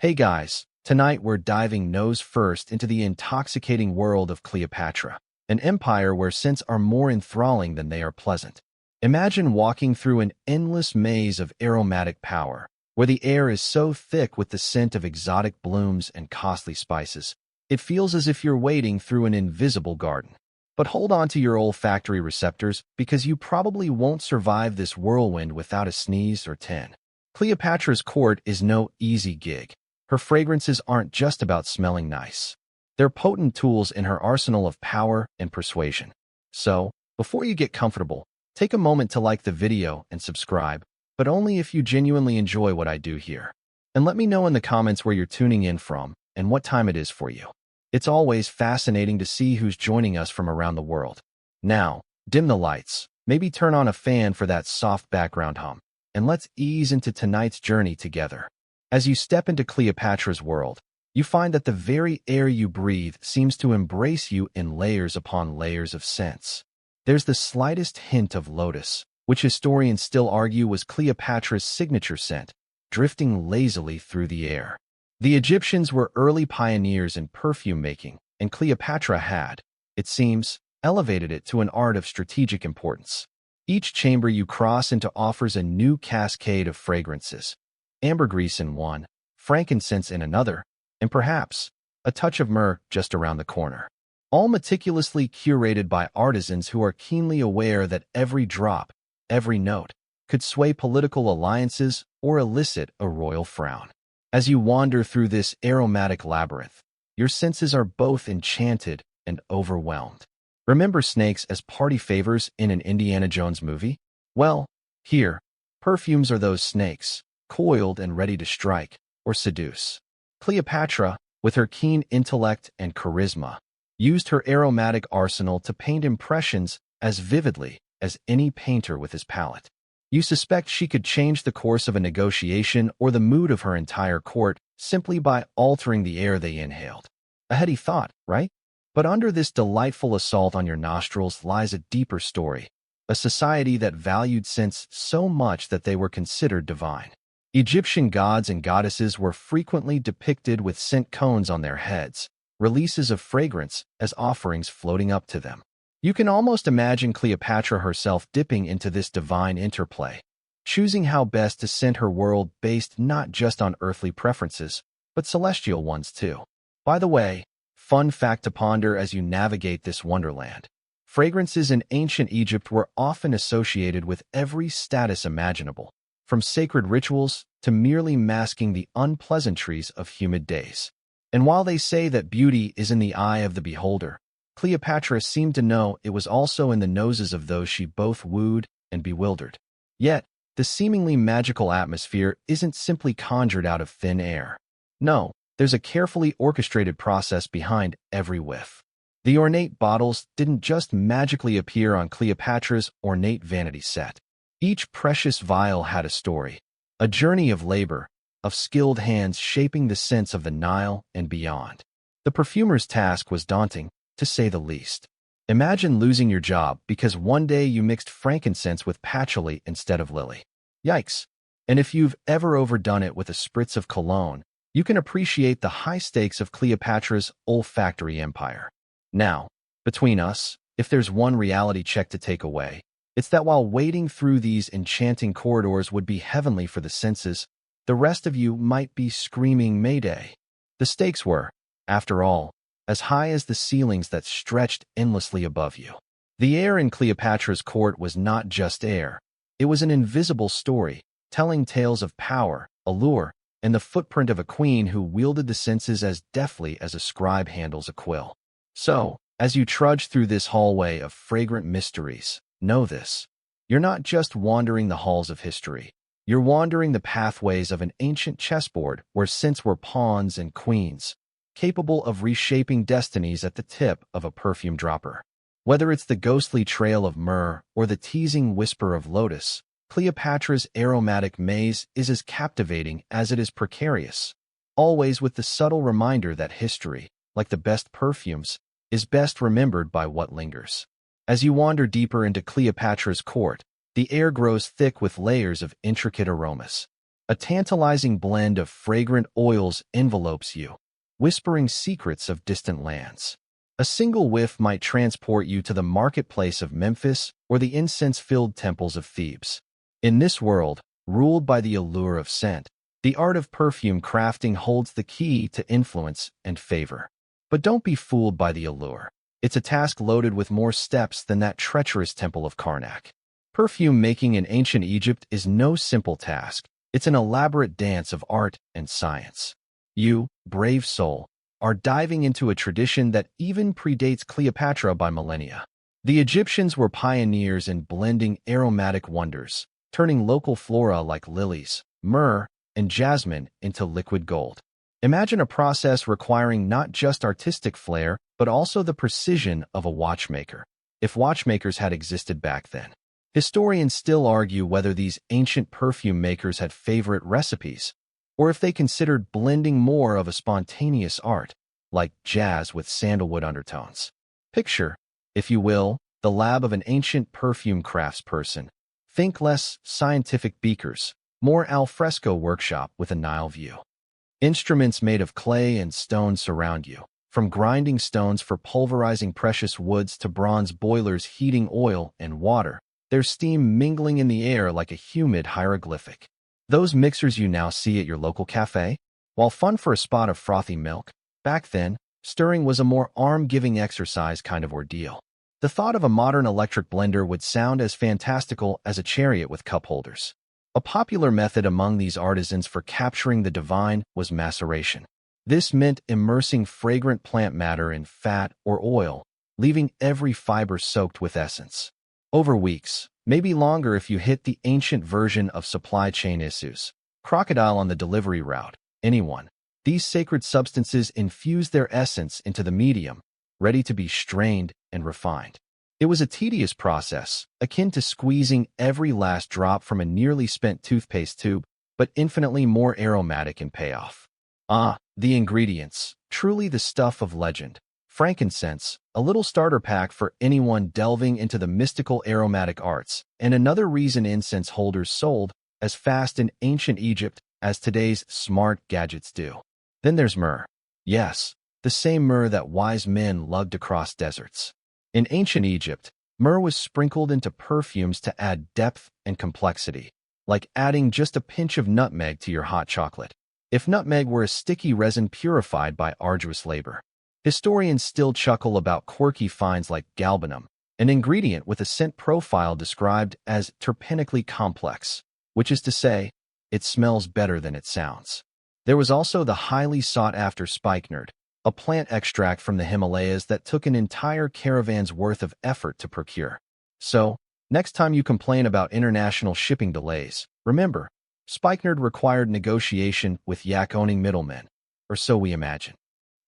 Hey guys, tonight we're diving nose first into the intoxicating world of Cleopatra, an empire where scents are more enthralling than they are pleasant. Imagine walking through an endless maze of aromatic power, where the air is so thick with the scent of exotic blooms and costly spices. It feels as if you're wading through an invisible garden. But hold on to your olfactory receptors because you probably won't survive this whirlwind without a sneeze or 10. Cleopatra's court is no easy gig. Her fragrances aren't just about smelling nice. They're potent tools in her arsenal of power and persuasion. So, before you get comfortable, take a moment to like the video and subscribe, but only if you genuinely enjoy what I do here. And let me know in the comments where you're tuning in from and what time it is for you. It's always fascinating to see who's joining us from around the world. Now, dim the lights, maybe turn on a fan for that soft background hum, and let's ease into tonight's journey together. As you step into Cleopatra's world, you find that the very air you breathe seems to embrace you in layers upon layers of scents. There's the slightest hint of lotus, which historians still argue was Cleopatra's signature scent, drifting lazily through the air. The Egyptians were early pioneers in perfume making, and Cleopatra had, it seems, elevated it to an art of strategic importance. Each chamber you cross into offers a new cascade of fragrances. Ambergris in one, frankincense in another, and perhaps a touch of myrrh just around the corner. All meticulously curated by artisans who are keenly aware that every drop, every note, could sway political alliances or elicit a royal frown. As you wander through this aromatic labyrinth, your senses are both enchanted and overwhelmed. Remember snakes as party favors in an Indiana Jones movie? Well, here, perfumes are those snakes, coiled and ready to strike or seduce. Cleopatra, with her keen intellect and charisma, used her aromatic arsenal to paint impressions as vividly as any painter with his palette. You suspect she could change the course of a negotiation or the mood of her entire court simply by altering the air they inhaled. A heady thought, right? But under this delightful assault on your nostrils lies a deeper story, a society that valued scents so much that they were considered divine. Egyptian gods and goddesses were frequently depicted with scent cones on their heads, releases of fragrance as offerings floating up to them. You can almost imagine Cleopatra herself dipping into this divine interplay, choosing how best to scent her world based not just on earthly preferences, but celestial ones too. By the way, fun fact to ponder as you navigate this wonderland. Fragrances in ancient Egypt were often associated with every status imaginable, from sacred rituals to merely masking the unpleasantries of humid days. And while they say that beauty is in the eye of the beholder, Cleopatra seemed to know it was also in the noses of those she both wooed and bewildered. Yet, the seemingly magical atmosphere isn't simply conjured out of thin air. No, there's a carefully orchestrated process behind every whiff. The ornate bottles didn't just magically appear on Cleopatra's ornate vanity set. Each precious vial had a story, a journey of labor, of skilled hands shaping the scents of the Nile and beyond. The perfumer's task was daunting, to say the least. Imagine losing your job because one day you mixed frankincense with patchouli instead of lily. Yikes. And if you've ever overdone it with a spritz of cologne, you can appreciate the high stakes of Cleopatra's olfactory empire. Now, between us, if there's one reality check to take away, it's that while wading through these enchanting corridors would be heavenly for the senses, the rest of you might be screaming Mayday. The stakes were, after all, as high as the ceilings that stretched endlessly above you. The air in Cleopatra's court was not just air. It was an invisible story, telling tales of power, allure, and the footprint of a queen who wielded the senses as deftly as a scribe handles a quill. So, as you trudge through this hallway of fragrant mysteries, know this. You're not just wandering the halls of history. You're wandering the pathways of an ancient chessboard where scents were pawns and queens, capable of reshaping destinies at the tip of a perfume dropper. Whether it's the ghostly trail of myrrh or the teasing whisper of lotus, Cleopatra's aromatic maze is as captivating as it is precarious, always with the subtle reminder that history, like the best perfumes, is best remembered by what lingers. As you wander deeper into Cleopatra's court, the air grows thick with layers of intricate aromas. A tantalizing blend of fragrant oils envelopes you, whispering secrets of distant lands. A single whiff might transport you to the marketplace of Memphis or the incense-filled temples of Thebes. In this world, ruled by the allure of scent, the art of perfume crafting holds the key to influence and favor. But don't be fooled by the allure. It's a task loaded with more steps than that treacherous temple of Karnak. Perfume making in ancient Egypt is no simple task. It's an elaborate dance of art and science. You, brave soul, are diving into a tradition that even predates Cleopatra by millennia. The Egyptians were pioneers in blending aromatic wonders, turning local flora like lilies, myrrh, and jasmine into liquid gold. Imagine a process requiring not just artistic flair, but also the precision of a watchmaker, if watchmakers had existed back then. Historians still argue whether these ancient perfume makers had favorite recipes, or if they considered blending more of a spontaneous art, like jazz with sandalwood undertones. Picture, if you will, the lab of an ancient perfume craftsperson. Think less scientific beakers, more al fresco workshop with a Nile view. Instruments made of clay and stone surround you, from grinding stones for pulverizing precious woods to bronze boilers heating oil and water. There's steam mingling in the air like a humid hieroglyphic. Those mixers you now see at your local cafe? While fun for a spot of frothy milk, back then, stirring was a more arm-giving exercise kind of ordeal. The thought of a modern electric blender would sound as fantastical as a chariot with cup holders. A popular method among these artisans for capturing the divine was maceration. This meant immersing fragrant plant matter in fat or oil, leaving every fiber soaked with essence. Over weeks, maybe longer if you hit the ancient version of supply chain issues. Crocodile on the delivery route, anyone. These sacred substances infuse their essence into the medium, ready to be strained and refined. It was a tedious process, akin to squeezing every last drop from a nearly spent toothpaste tube, but infinitely more aromatic in payoff. The ingredients, truly the stuff of legend. Frankincense, a little starter pack for anyone delving into the mystical aromatic arts, and another reason incense holders sold as fast in ancient Egypt as today's smart gadgets do. Then there's myrrh. Yes, the same myrrh that wise men lugged across deserts. In ancient Egypt, myrrh was sprinkled into perfumes to add depth and complexity, like adding just a pinch of nutmeg to your hot chocolate. If nutmeg were a sticky resin purified by arduous labor. Historians still chuckle about quirky finds like galbanum, an ingredient with a scent profile described as terpenically complex, which is to say, it smells better than it sounds. There was also the highly sought-after spikenard, a plant extract from the Himalayas that took an entire caravan's worth of effort to procure. So, next time you complain about international shipping delays, remember, spikenard required negotiation with yak-owning middlemen, or so we imagine.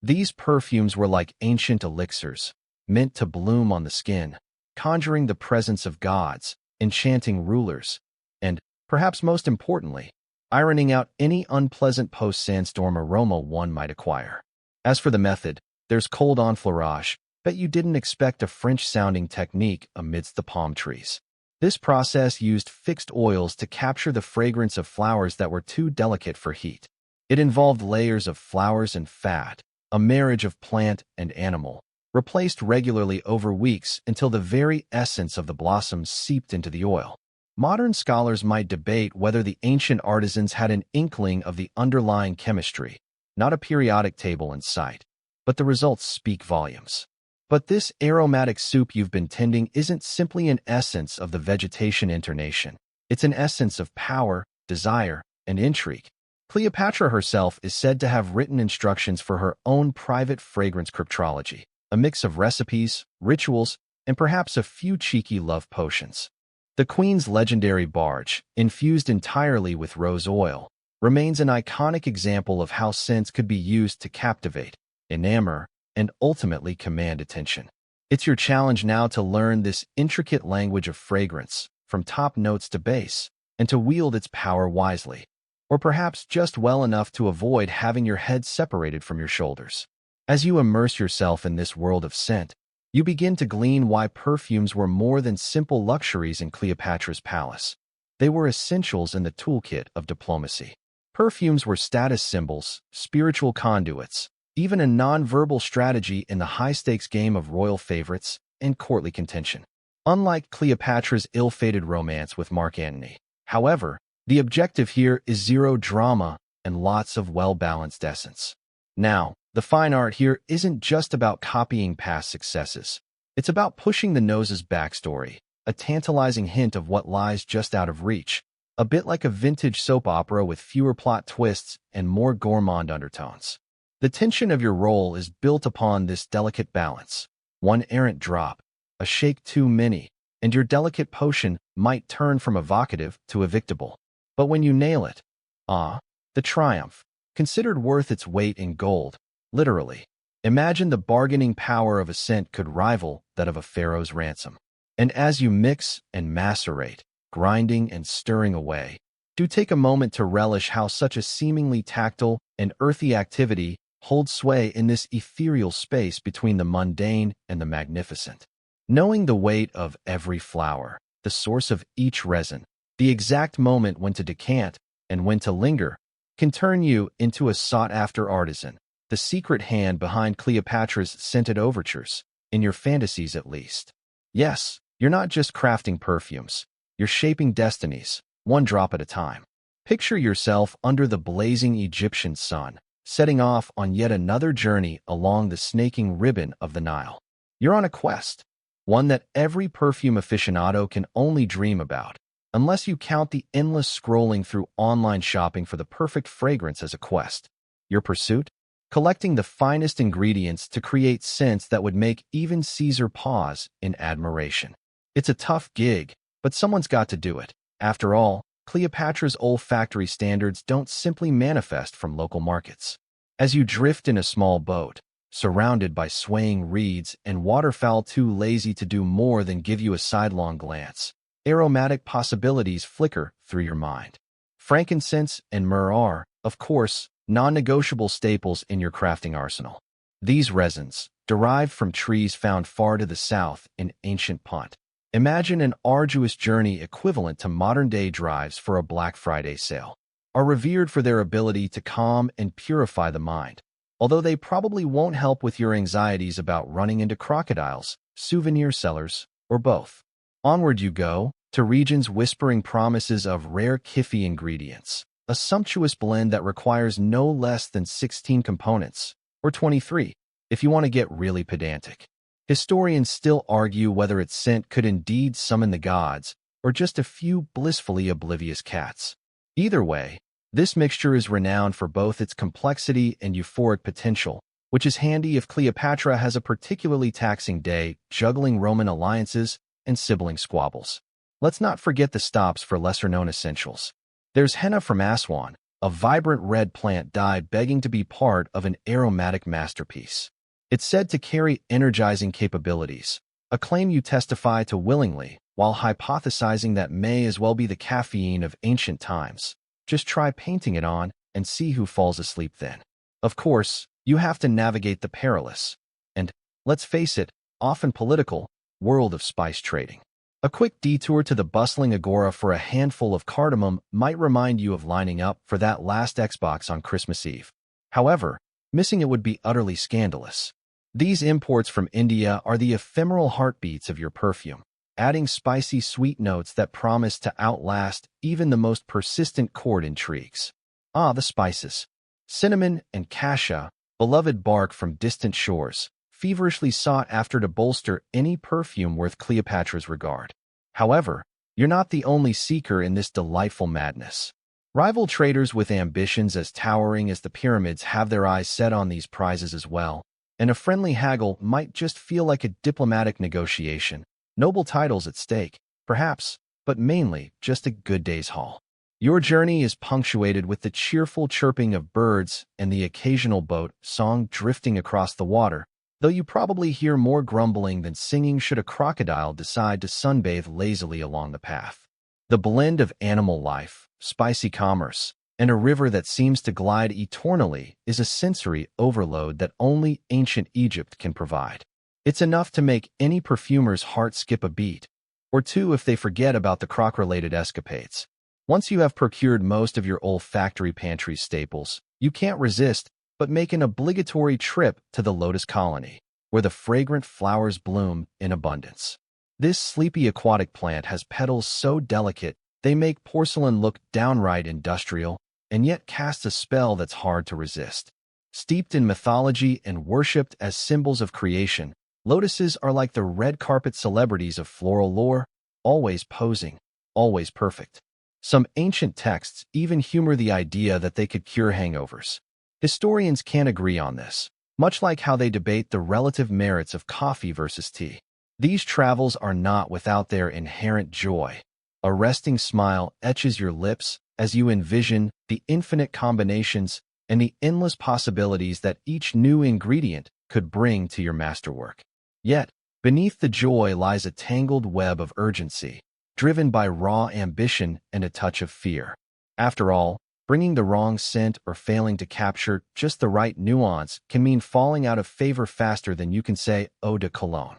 These perfumes were like ancient elixirs, meant to bloom on the skin, conjuring the presence of gods, enchanting rulers, and, perhaps most importantly, ironing out any unpleasant post-sandstorm aroma one might acquire. As for the method, there's cold enfleurage. Bet you didn't expect a French-sounding technique amidst the palm trees. This process used fixed oils to capture the fragrance of flowers that were too delicate for heat. It involved layers of flowers and fat, a marriage of plant and animal, replaced regularly over weeks until the very essence of the blossoms seeped into the oil. Modern scholars might debate whether the ancient artisans had an inkling of the underlying chemistry, not a periodic table in sight, but the results speak volumes. But this aromatic soup you've been tending isn't simply an essence of the vegetation intonation. It's an essence of power, desire, and intrigue. Cleopatra herself is said to have written instructions for her own private fragrance cryptrology, a mix of recipes, rituals, and perhaps a few cheeky love potions. The Queen's legendary barge, infused entirely with rose oil, remains an iconic example of how scents could be used to captivate, enamor, and ultimately command attention. It's your challenge now to learn this intricate language of fragrance, from top notes to base, and to wield its power wisely. Or perhaps just well enough to avoid having your head separated from your shoulders. As you immerse yourself in this world of scent, you begin to glean why perfumes were more than simple luxuries in Cleopatra's palace. They were essentials in the toolkit of diplomacy. Perfumes were status symbols, spiritual conduits, even a non-verbal strategy in the high-stakes game of royal favorites and courtly contention. Unlike Cleopatra's ill-fated romance with Mark Antony, however, the objective here is zero drama and lots of well-balanced essence. Now, the fine art here isn't just about copying past successes. It's about pushing the nose's backstory, a tantalizing hint of what lies just out of reach, a bit like a vintage soap opera with fewer plot twists and more gourmand undertones. The tension of your role is built upon this delicate balance. One errant drop, a shake too many, and your delicate potion might turn from evocative to evictable. But when you nail it, the triumph, considered worth its weight in gold, literally. Imagine the bargaining power of a scent could rival that of a pharaoh's ransom. And as you mix and macerate, grinding and stirring away, do take a moment to relish how such a seemingly tactile and earthy activity holds sway in this ethereal space between the mundane and the magnificent. Knowing the weight of every flower, the source of each resin, the exact moment when to decant and when to linger, can turn you into a sought-after artisan, the secret hand behind Cleopatra's scented overtures, in your fantasies at least. Yes, you're not just crafting perfumes, you're shaping destinies, one drop at a time. Picture yourself under the blazing Egyptian sun, setting off on yet another journey along the snaking ribbon of the Nile. You're on a quest, one that every perfume aficionado can only dream about, unless you count the endless scrolling through online shopping for the perfect fragrance as a quest. Your pursuit? Collecting the finest ingredients to create scents that would make even Caesar pause in admiration. It's a tough gig, but someone's got to do it. After all, Cleopatra's olfactory standards don't simply manifest from local markets. As you drift in a small boat, surrounded by swaying reeds and waterfowl too lazy to do more than give you a sidelong glance, aromatic possibilities flicker through your mind. Frankincense and myrrh are, of course, non-negotiable staples in your crafting arsenal. These resins, derived from trees found far to the south in ancient Punt, imagine an arduous journey equivalent to modern-day drives for a Black Friday sale, are revered for their ability to calm and purify the mind, although they probably won't help with your anxieties about running into crocodiles, souvenir sellers, or both. Onward you go, to regions whispering promises of rare Kiffy ingredients, a sumptuous blend that requires no less than 16 components, or 23, if you want to get really pedantic. Historians still argue whether its scent could indeed summon the gods, or just a few blissfully oblivious cats. Either way, this mixture is renowned for both its complexity and euphoric potential, which is handy if Cleopatra has a particularly taxing day juggling Roman alliances and sibling squabbles. Let's not forget the stops for lesser-known essentials. There's henna from Aswan, a vibrant red plant dyed begging to be part of an aromatic masterpiece. It's said to carry energizing capabilities, a claim you testify to willingly, while hypothesizing that may as well be the caffeine of ancient times. Just try painting it on and see who falls asleep then. Of course, you have to navigate the perilous, and, let's face it, often political, world of spice trading. A quick detour to the bustling agora for a handful of cardamom might remind you of lining up for that last Xbox on Christmas Eve. However, missing it would be utterly scandalous. These imports from India are the ephemeral heartbeats of your perfume, adding spicy sweet notes that promise to outlast even the most persistent court intrigues. The spices. Cinnamon and cassia, beloved bark from distant shores, feverishly sought after to bolster any perfume worth Cleopatra's regard. However, you're not the only seeker in this delightful madness. Rival traders with ambitions as towering as the pyramids have their eyes set on these prizes as well, and a friendly haggle might just feel like a diplomatic negotiation. Noble titles at stake, perhaps, but mainly just a good day's haul. Your journey is punctuated with the cheerful chirping of birds and the occasional boat song drifting across the water, though you probably hear more grumbling than singing should a crocodile decide to sunbathe lazily along the path. The blend of animal life, spicy commerce, and a river that seems to glide eternally is a sensory overload that only ancient Egypt can provide. It's enough to make any perfumer's heart skip a beat, or two if they forget about the croc-related escapades. Once you have procured most of your olfactory pantry staples, you can't resist but make an obligatory trip to the lotus colony, where the fragrant flowers bloom in abundance. This sleepy aquatic plant has petals so delicate they make porcelain look downright industrial, and yet cast a spell that's hard to resist. Steeped in mythology and worshipped as symbols of creation, lotuses are like the red carpet celebrities of floral lore, always posing, always perfect. Some ancient texts even humor the idea that they could cure hangovers. Historians can't agree on this, much like how they debate the relative merits of coffee versus tea. These travels are not without their inherent joy. A resting smile etches your lips as you envision the infinite combinations and the endless possibilities that each new ingredient could bring to your masterwork. Yet, beneath the joy lies a tangled web of urgency, driven by raw ambition and a touch of fear. After all, bringing the wrong scent or failing to capture just the right nuance can mean falling out of favor faster than you can say eau de cologne.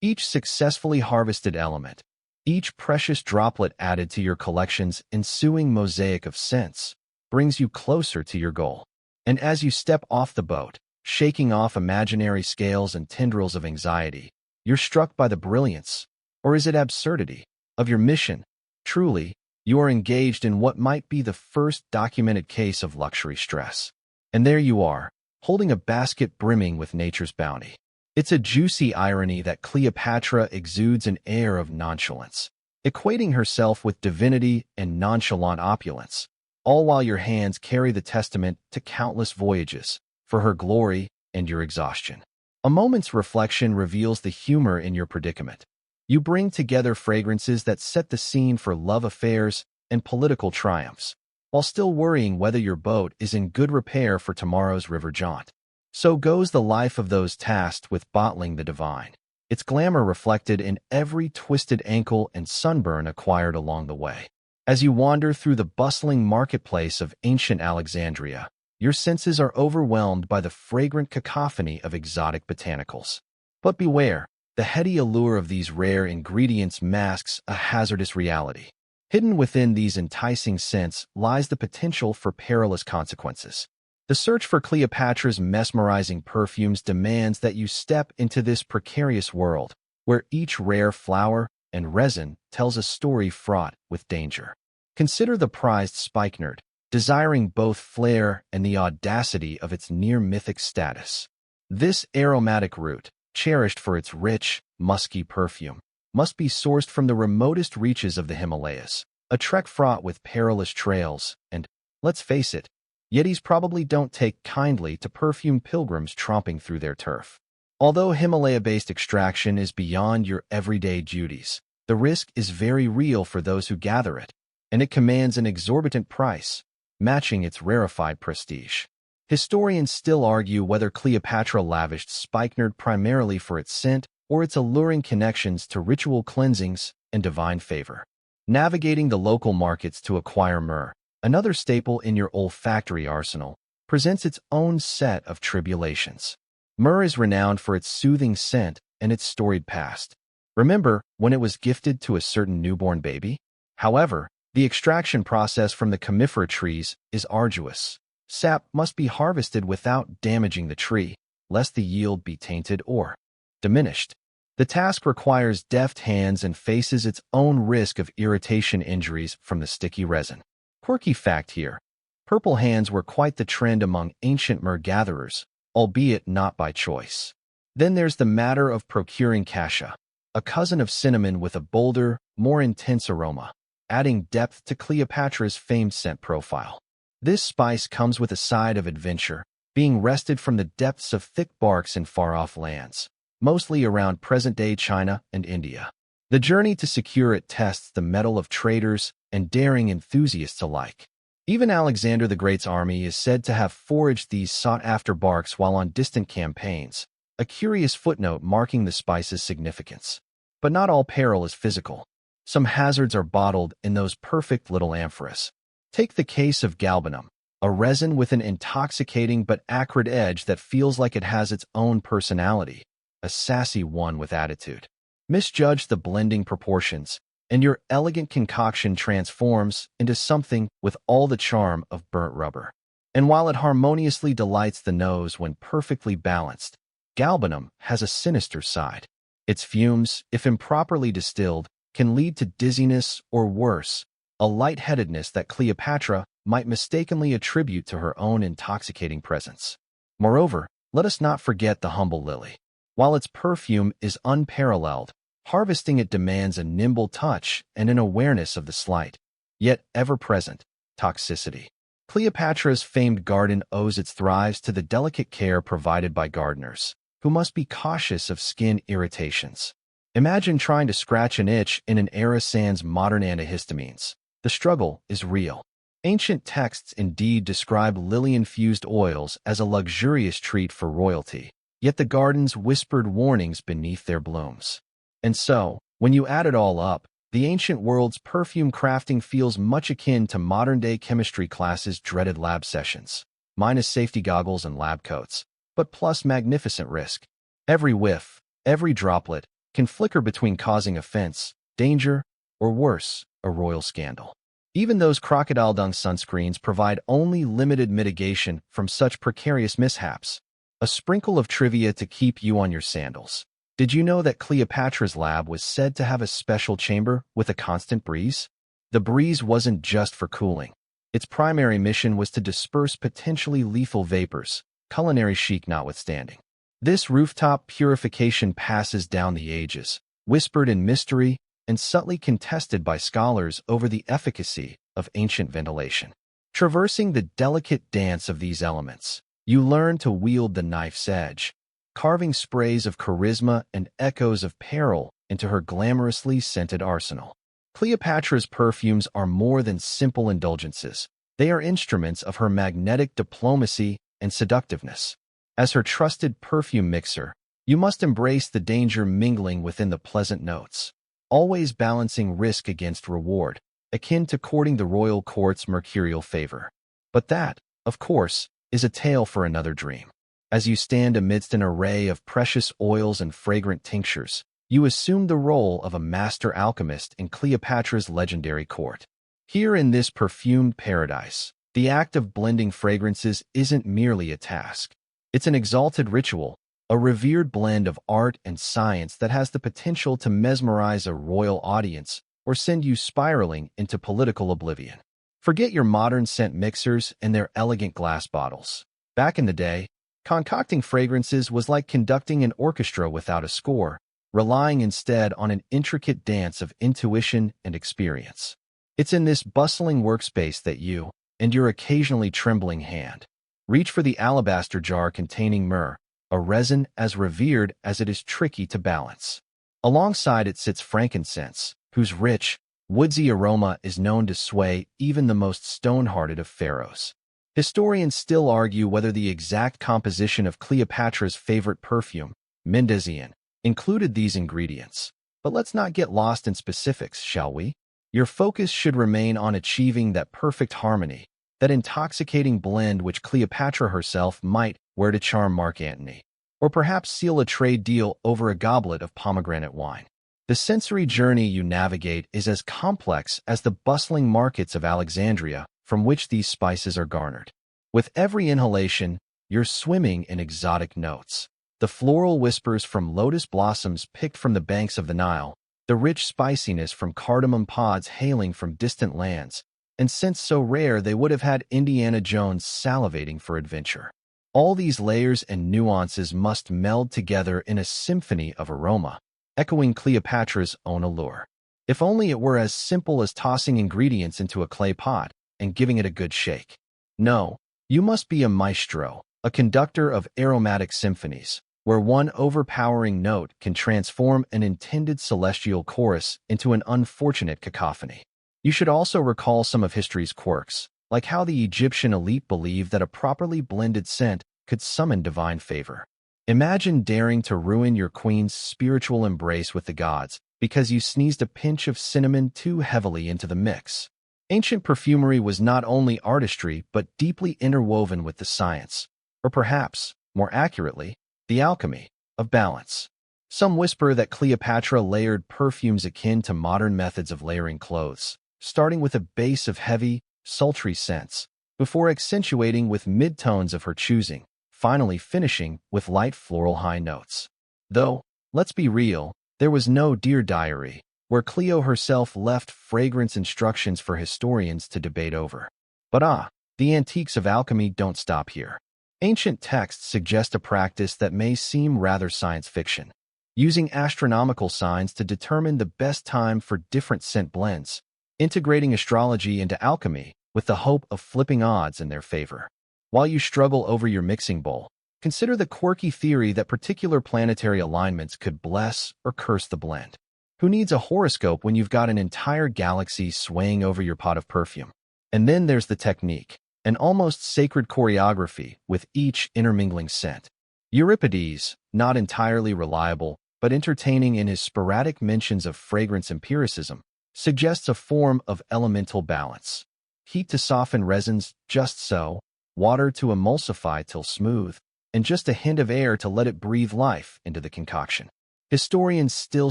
Each successfully harvested element, each precious droplet added to your collection's ensuing mosaic of scents, brings you closer to your goal. And as you step off the boat, shaking off imaginary scales and tendrils of anxiety, you're struck by the brilliance, or is it absurdity, of your mission. Truly, you are engaged in what might be the first documented case of luxury stress. And there you are, holding a basket brimming with nature's bounty. It's a juicy irony that Cleopatra exudes an air of nonchalance, equating herself with divinity and nonchalant opulence, all while your hands carry the testament to countless voyages, for her glory and your exhaustion. A moment's reflection reveals the humor in your predicament. You bring together fragrances that set the scene for love affairs and political triumphs, while still worrying whether your boat is in good repair for tomorrow's river jaunt. So goes the life of those tasked with bottling the divine, its glamour reflected in every twisted ankle and sunburn acquired along the way. As you wander through the bustling marketplace of ancient Alexandria, your senses are overwhelmed by the fragrant cacophony of exotic botanicals. But beware, the heady allure of these rare ingredients masks a hazardous reality. Hidden within these enticing scents lies the potential for perilous consequences. The search for Cleopatra's mesmerizing perfumes demands that you step into this precarious world, where each rare flower and resin tells a story fraught with danger. Consider the prized spikenard, desiring both flair and the audacity of its near-mythic status. This aromatic root, cherished for its rich, musky perfume, must be sourced from the remotest reaches of the Himalayas, a trek fraught with perilous trails, and, let's face it, Yetis probably don't take kindly to perfume pilgrims tromping through their turf. Although Himalaya-based extraction is beyond your everyday duties, the risk is very real for those who gather it, and it commands an exorbitant price, matching its rarefied prestige. Historians still argue whether Cleopatra lavished spikenard primarily for its scent or its alluring connections to ritual cleansings and divine favor. Navigating the local markets to acquire myrrh, another staple in your olfactory arsenal, presents its own set of tribulations. Myrrh is renowned for its soothing scent and its storied past. Remember when it was gifted to a certain newborn baby? However, the extraction process from the conifer trees is arduous. Sap must be harvested without damaging the tree, lest the yield be tainted or diminished. The task requires deft hands and faces its own risk of irritation injuries from the sticky resin. Quirky fact here, purple hands were quite the trend among ancient myrrh gatherers, albeit not by choice. Then there's the matter of procuring cassia, a cousin of cinnamon with a bolder, more intense aroma, adding depth to Cleopatra's famed scent profile. This spice comes with a side of adventure, being wrested from the depths of thick barks in far-off lands, mostly around present-day China and India. The journey to secure it tests the mettle of traders and daring enthusiasts alike. Even Alexander the Great's army is said to have foraged these sought-after barks while on distant campaigns, a curious footnote marking the spice's significance. But not all peril is physical. Some hazards are bottled in those perfect little amphoras. Take the case of galbanum, a resin with an intoxicating but acrid edge that feels like it has its own personality, a sassy one with attitude. Misjudge the blending proportions, and your elegant concoction transforms into something with all the charm of burnt rubber. And while it harmoniously delights the nose when perfectly balanced, galbanum has a sinister side. Its fumes, if improperly distilled, can lead to dizziness or worse, a lightheadedness that Cleopatra might mistakenly attribute to her own intoxicating presence. Moreover, let us not forget the humble lily. While its perfume is unparalleled, harvesting it demands a nimble touch and an awareness of the slight, yet ever-present, toxicity. Cleopatra's famed garden owes its thrives to the delicate care provided by gardeners, who must be cautious of skin irritations. Imagine trying to scratch an itch in an era sans modern antihistamines. The struggle is real. Ancient texts indeed describe lily-infused oils as a luxurious treat for royalty, yet the gardens whispered warnings beneath their blooms. And so, when you add it all up, the ancient world's perfume crafting feels much akin to modern-day chemistry classes' dreaded lab sessions, minus safety goggles and lab coats, but plus magnificent risk. Every whiff, every droplet, can flicker between causing offense, danger, or worse, a royal scandal. Even those crocodile dung sunscreens provide only limited mitigation from such precarious mishaps. A sprinkle of trivia to keep you on your sandals. Did you know that Cleopatra's lab was said to have a special chamber with a constant breeze? The breeze wasn't just for cooling. Its primary mission was to disperse potentially lethal vapors, culinary chic notwithstanding. This rooftop purification passes down the ages, whispered in mystery and subtly contested by scholars over the efficacy of ancient ventilation. Traversing the delicate dance of these elements, you learn to wield the knife's edge, carving sprays of charisma and echoes of peril into her glamorously scented arsenal. Cleopatra's perfumes are more than simple indulgences. They are instruments of her magnetic diplomacy and seductiveness. As her trusted perfume mixer, you must embrace the danger mingling within the pleasant notes, always balancing risk against reward, akin to courting the royal court's mercurial favor. But that, of course, is a tale for another dream. As you stand amidst an array of precious oils and fragrant tinctures, you assume the role of a master alchemist in Cleopatra's legendary court. Here in this perfumed paradise, the act of blending fragrances isn't merely a task. It's an exalted ritual, a revered blend of art and science that has the potential to mesmerize a royal audience or send you spiraling into political oblivion. Forget your modern scent mixers and their elegant glass bottles. Back in the day, concocting fragrances was like conducting an orchestra without a score, relying instead on an intricate dance of intuition and experience. It's in this bustling workspace that you, and your occasionally trembling hand, reach for the alabaster jar containing myrrh, a resin as revered as it is tricky to balance. Alongside it sits frankincense, whose rich, woodsy aroma is known to sway even the most stone-hearted of pharaohs. Historians still argue whether the exact composition of Cleopatra's favorite perfume, Mendesian, included these ingredients. But let's not get lost in specifics, shall we? Your focus should remain on achieving that perfect harmony, that intoxicating blend which Cleopatra herself might wear to charm Mark Antony, or perhaps seal a trade deal over a goblet of pomegranate wine. The sensory journey you navigate is as complex as the bustling markets of Alexandria from which these spices are garnered. With every inhalation, you're swimming in exotic notes. The floral whispers from lotus blossoms picked from the banks of the Nile, the rich spiciness from cardamom pods hailing from distant lands, and scents so rare they would have had Indiana Jones salivating for adventure. All these layers and nuances must meld together in a symphony of aroma, echoing Cleopatra's own allure. If only it were as simple as tossing ingredients into a clay pot and giving it a good shake. No, you must be a maestro, a conductor of aromatic symphonies, where one overpowering note can transform an intended celestial chorus into an unfortunate cacophony. You should also recall some of history's quirks, like how the Egyptian elite believed that a properly blended scent could summon divine favor. Imagine daring to ruin your queen's spiritual embrace with the gods because you sneezed a pinch of cinnamon too heavily into the mix. Ancient perfumery was not only artistry but deeply interwoven with the science, or perhaps, more accurately, the alchemy, of balance. Some whisper that Cleopatra layered perfumes akin to modern methods of layering clothes, starting with a base of heavy, sultry scents, before accentuating with mid-tones of her choosing, finally finishing with light floral high notes. Though, let's be real, there was no Dear Diary, where Cleo herself left fragrance instructions for historians to debate over. But the antiques of alchemy don't stop here. Ancient texts suggest a practice that may seem rather science fiction, using astronomical signs to determine the best time for different scent blends, integrating astrology into alchemy with the hope of flipping odds in their favor. While you struggle over your mixing bowl, consider the quirky theory that particular planetary alignments could bless or curse the blend. Who needs a horoscope when you've got an entire galaxy swaying over your pot of perfume? And then there's the technique, an almost sacred choreography with each intermingling scent. Euripides, not entirely reliable, but entertaining in his sporadic mentions of fragrance empiricism, suggests a form of elemental balance. Heat to soften resins just so, water to emulsify till smooth, and just a hint of air to let it breathe life into the concoction. Historians still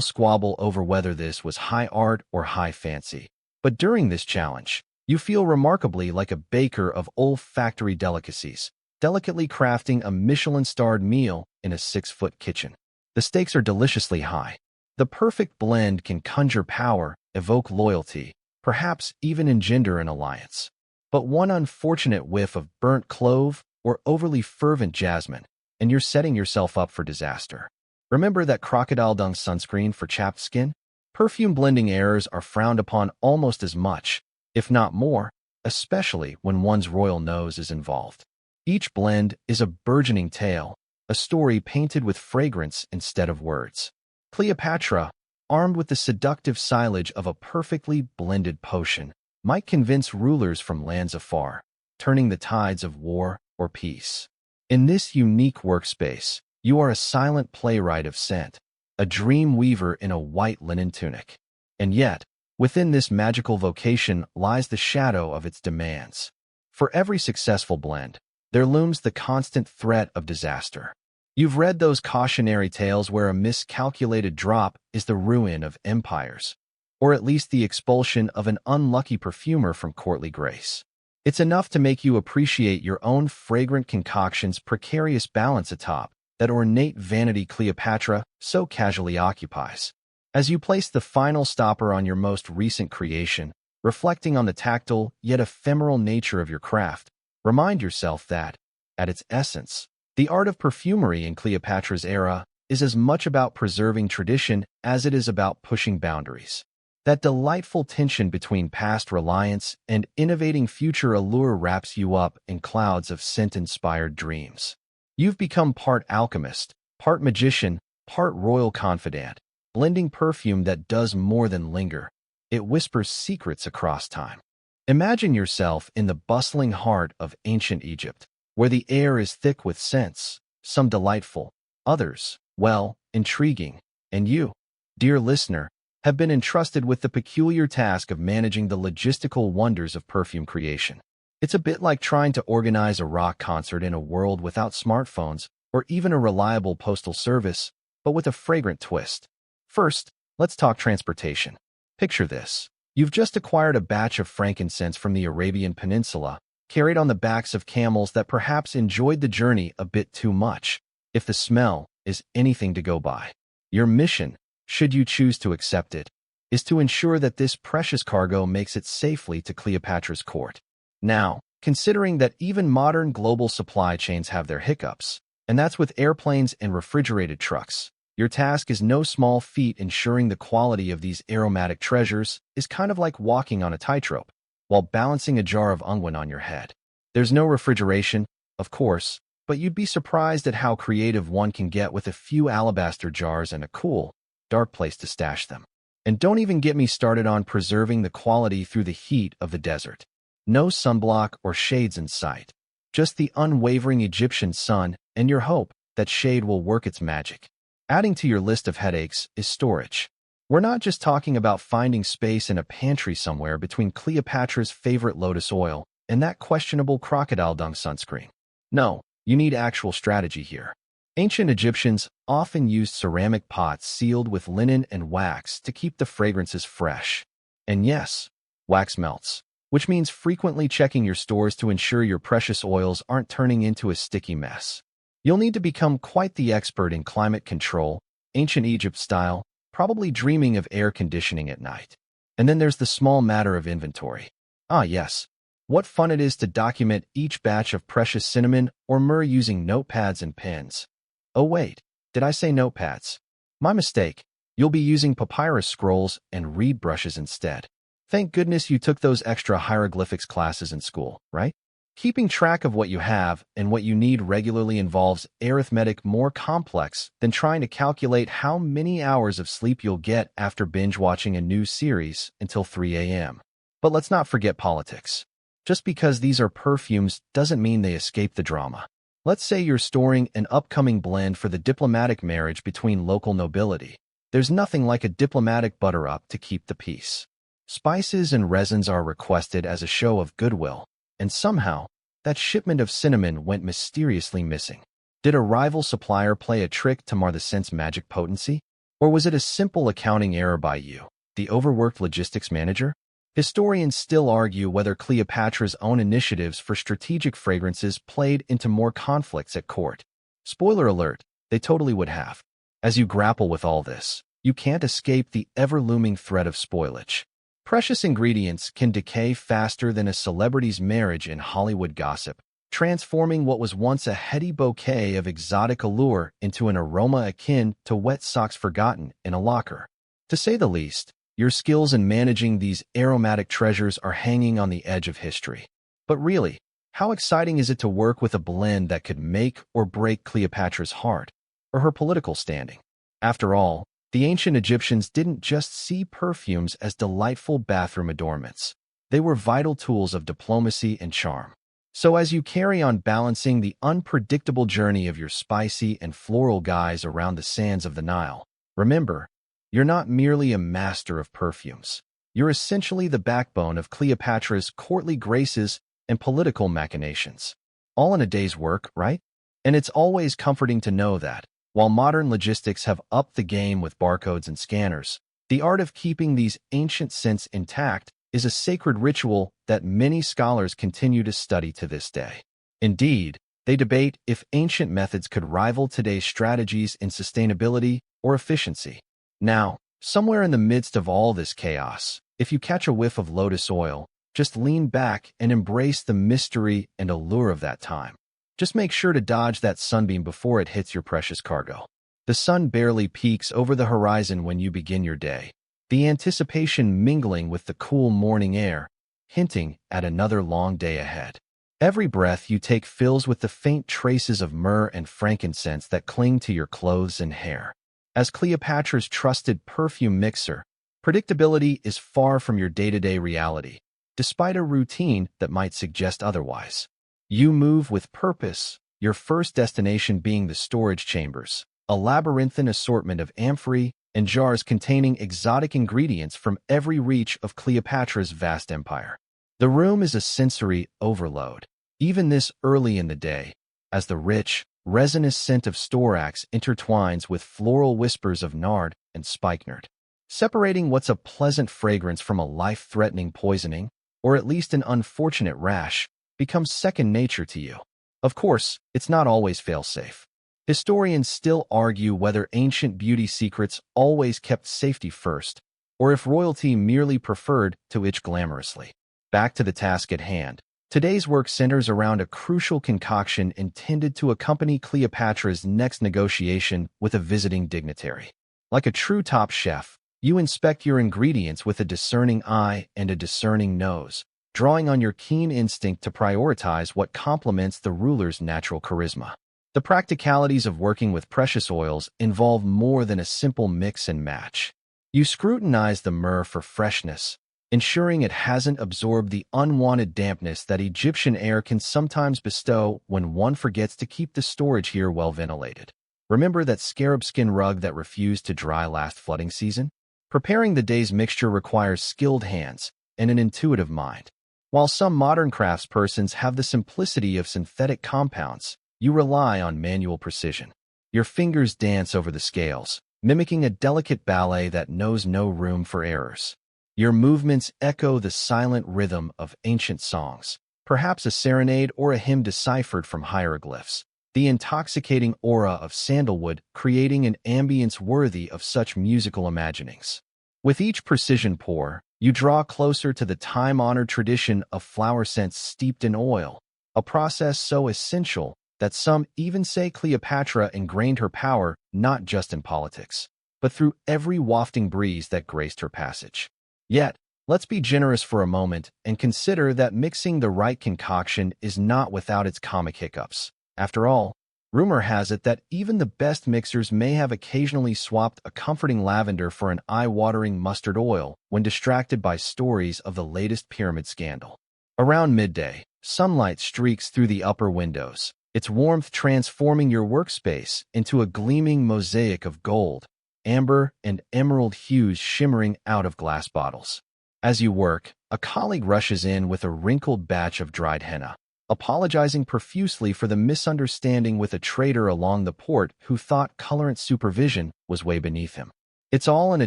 squabble over whether this was high art or high fancy. But during this challenge, you feel remarkably like a baker of olfactory delicacies, delicately crafting a Michelin-starred meal in a 6-foot kitchen. The stakes are deliciously high. The perfect blend can conjure power, evoke loyalty, perhaps even engender an alliance. But one unfortunate whiff of burnt clove or overly fervent jasmine, and you're setting yourself up for disaster. Remember that crocodile dung sunscreen for chapped skin? Perfume blending errors are frowned upon almost as much, if not more, especially when one's royal nose is involved. Each blend is a burgeoning tale, a story painted with fragrance instead of words. Cleopatra, armed with the seductive silage of a perfectly blended potion, might convince rulers from lands afar, turning the tides of war or peace. In this unique workspace, you are a silent playwright of scent, a dream weaver in a white linen tunic. And yet, within this magical vocation lies the shadow of its demands. For every successful blend, there looms the constant threat of disaster. You've read those cautionary tales where a miscalculated drop is the ruin of empires, or at least the expulsion of an unlucky perfumer from courtly grace. It's enough to make you appreciate your own fragrant concoction's precarious balance atop that ornate vanity Cleopatra so casually occupies. As you place the final stopper on your most recent creation, reflecting on the tactile yet ephemeral nature of your craft, remind yourself that, at its essence, the art of perfumery in Cleopatra's era is as much about preserving tradition as it is about pushing boundaries. That delightful tension between past reliance and innovating future allure wraps you up in clouds of scent-inspired dreams. You've become part alchemist, part magician, part royal confidant, blending perfume that does more than linger. It whispers secrets across time. Imagine yourself in the bustling heart of ancient Egypt, where the air is thick with scents, some delightful, others, well, intriguing, and you, dear listener, have been entrusted with the peculiar task of managing the logistical wonders of perfume creation. It's a bit like trying to organize a rock concert in a world without smartphones or even a reliable postal service, but with a fragrant twist. First, let's talk transportation. Picture this. You've just acquired a batch of frankincense from the Arabian Peninsula, carried on the backs of camels that perhaps enjoyed the journey a bit too much, if the smell is anything to go by. Your mission, should you choose to accept it, is to ensure that this precious cargo makes it safely to Cleopatra's court. Now, considering that even modern global supply chains have their hiccups, and that's with airplanes and refrigerated trucks, your task is no small feat. Ensuring the quality of these aromatic treasures is kind of like walking on a tightrope, while balancing a jar of unguent on your head. There's no refrigeration, of course, but you'd be surprised at how creative one can get with a few alabaster jars and a cool, dark place to stash them. And don't even get me started on preserving the quality through the heat of the desert. No sunblock or shades in sight, just the unwavering Egyptian sun and your hope that shade will work its magic. Adding to your list of headaches is storage. We're not just talking about finding space in a pantry somewhere between Cleopatra's favorite lotus oil and that questionable crocodile dung sunscreen. No, you need actual strategy here. Ancient Egyptians often used ceramic pots sealed with linen and wax to keep the fragrances fresh. And yes, wax melts, which means frequently checking your stores to ensure your precious oils aren't turning into a sticky mess. You'll need to become quite the expert in climate control, ancient Egypt style, probably dreaming of air conditioning at night. And then there's the small matter of inventory. Ah, yes. What fun it is to document each batch of precious cinnamon or myrrh using notepads and pens. Oh wait, did I say notepads? My mistake. You'll be using papyrus scrolls and reed brushes instead. Thank goodness you took those extra hieroglyphics classes in school, right? Keeping track of what you have and what you need regularly involves arithmetic more complex than trying to calculate how many hours of sleep you'll get after binge-watching a new series until 3 a.m. But let's not forget politics. Just because these are perfumes doesn't mean they escape the drama. Let's say you're storing an upcoming blend for the diplomatic marriage between local nobility. There's nothing like a diplomatic butter-up to keep the peace. Spices and resins are requested as a show of goodwill, and somehow, that shipment of cinnamon went mysteriously missing. Did a rival supplier play a trick to mar the scent's magic potency? Or was it a simple accounting error by you, the overworked logistics manager? Historians still argue whether Cleopatra's own initiatives for strategic fragrances played into more conflicts at court. Spoiler alert, they totally would have. As you grapple with all this, you can't escape the ever-looming threat of spoilage. Precious ingredients can decay faster than a celebrity's marriage in Hollywood gossip, transforming what was once a heady bouquet of exotic allure into an aroma akin to wet socks forgotten in a locker. To say the least, your skills in managing these aromatic treasures are hanging on the edge of history. But really, how exciting is it to work with a blend that could make or break Cleopatra's heart, or her political standing? After all, the ancient Egyptians didn't just see perfumes as delightful bathroom adornments. They were vital tools of diplomacy and charm. So as you carry on balancing the unpredictable journey of your spicy and floral guys around the sands of the Nile, remember, you're not merely a master of perfumes. You're essentially the backbone of Cleopatra's courtly graces and political machinations. All in a day's work, right? And it's always comforting to know that, while modern logistics have upped the game with barcodes and scanners, the art of keeping these ancient scents intact is a sacred ritual that many scholars continue to study to this day. Indeed, they debate if ancient methods could rival today's strategies in sustainability or efficiency. Now, somewhere in the midst of all this chaos, if you catch a whiff of lotus oil, just lean back and embrace the mystery and allure of that time. Just make sure to dodge that sunbeam before it hits your precious cargo. The sun barely peaks over the horizon when you begin your day, the anticipation mingling with the cool morning air, hinting at another long day ahead. Every breath you take fills with the faint traces of myrrh and frankincense that cling to your clothes and hair. As Cleopatra's trusted perfume mixer, predictability is far from your day-to-day reality, despite a routine that might suggest otherwise. You move with purpose, your first destination being the storage chambers, a labyrinthine assortment of amphorae and jars containing exotic ingredients from every reach of Cleopatra's vast empire. The room is a sensory overload, even this early in the day, as the rich, resinous scent of storax intertwines with floral whispers of nard and spikenard, separating what's a pleasant fragrance from a life-threatening poisoning, or at least an unfortunate rash, becomes second nature to you. Of course, it's not always fail-safe. Historians still argue whether ancient beauty secrets always kept safety first, or if royalty merely preferred to itch glamorously. Back to the task at hand. Today's work centers around a crucial concoction intended to accompany Cleopatra's next negotiation with a visiting dignitary. Like a true top chef, you inspect your ingredients with a discerning eye and a discerning nose, drawing on your keen instinct to prioritize what complements the ruler's natural charisma. The practicalities of working with precious oils involve more than a simple mix and match. You scrutinize the myrrh for freshness, ensuring it hasn't absorbed the unwanted dampness that Egyptian air can sometimes bestow when one forgets to keep the storage here well ventilated. Remember that scarab skin rug that refused to dry last flooding season? Preparing the day's mixture requires skilled hands and an intuitive mind. While some modern craftspersons have the simplicity of synthetic compounds, you rely on manual precision. Your fingers dance over the scales, mimicking a delicate ballet that knows no room for errors. Your movements echo the silent rhythm of ancient songs, perhaps a serenade or a hymn deciphered from hieroglyphs. The intoxicating aura of sandalwood creating an ambience worthy of such musical imaginings. With each precision pour, you draw closer to the time-honored tradition of flower scents steeped in oil, a process so essential that some even say Cleopatra ingrained her power not just in politics, but through every wafting breeze that graced her passage. Yet, let's be generous for a moment and consider that mixing the right concoction is not without its comic hiccups. After all, rumor has it that even the best mixers may have occasionally swapped a comforting lavender for an eye-watering mustard oil when distracted by stories of the latest pyramid scandal. Around midday, sunlight streaks through the upper windows, its warmth transforming your workspace into a gleaming mosaic of gold, amber, and emerald hues shimmering out of glass bottles. As you work, a colleague rushes in with a wrinkled batch of dried henna, apologizing profusely for the misunderstanding with a trader along the port who thought colorant supervision was way beneath him. It's all in a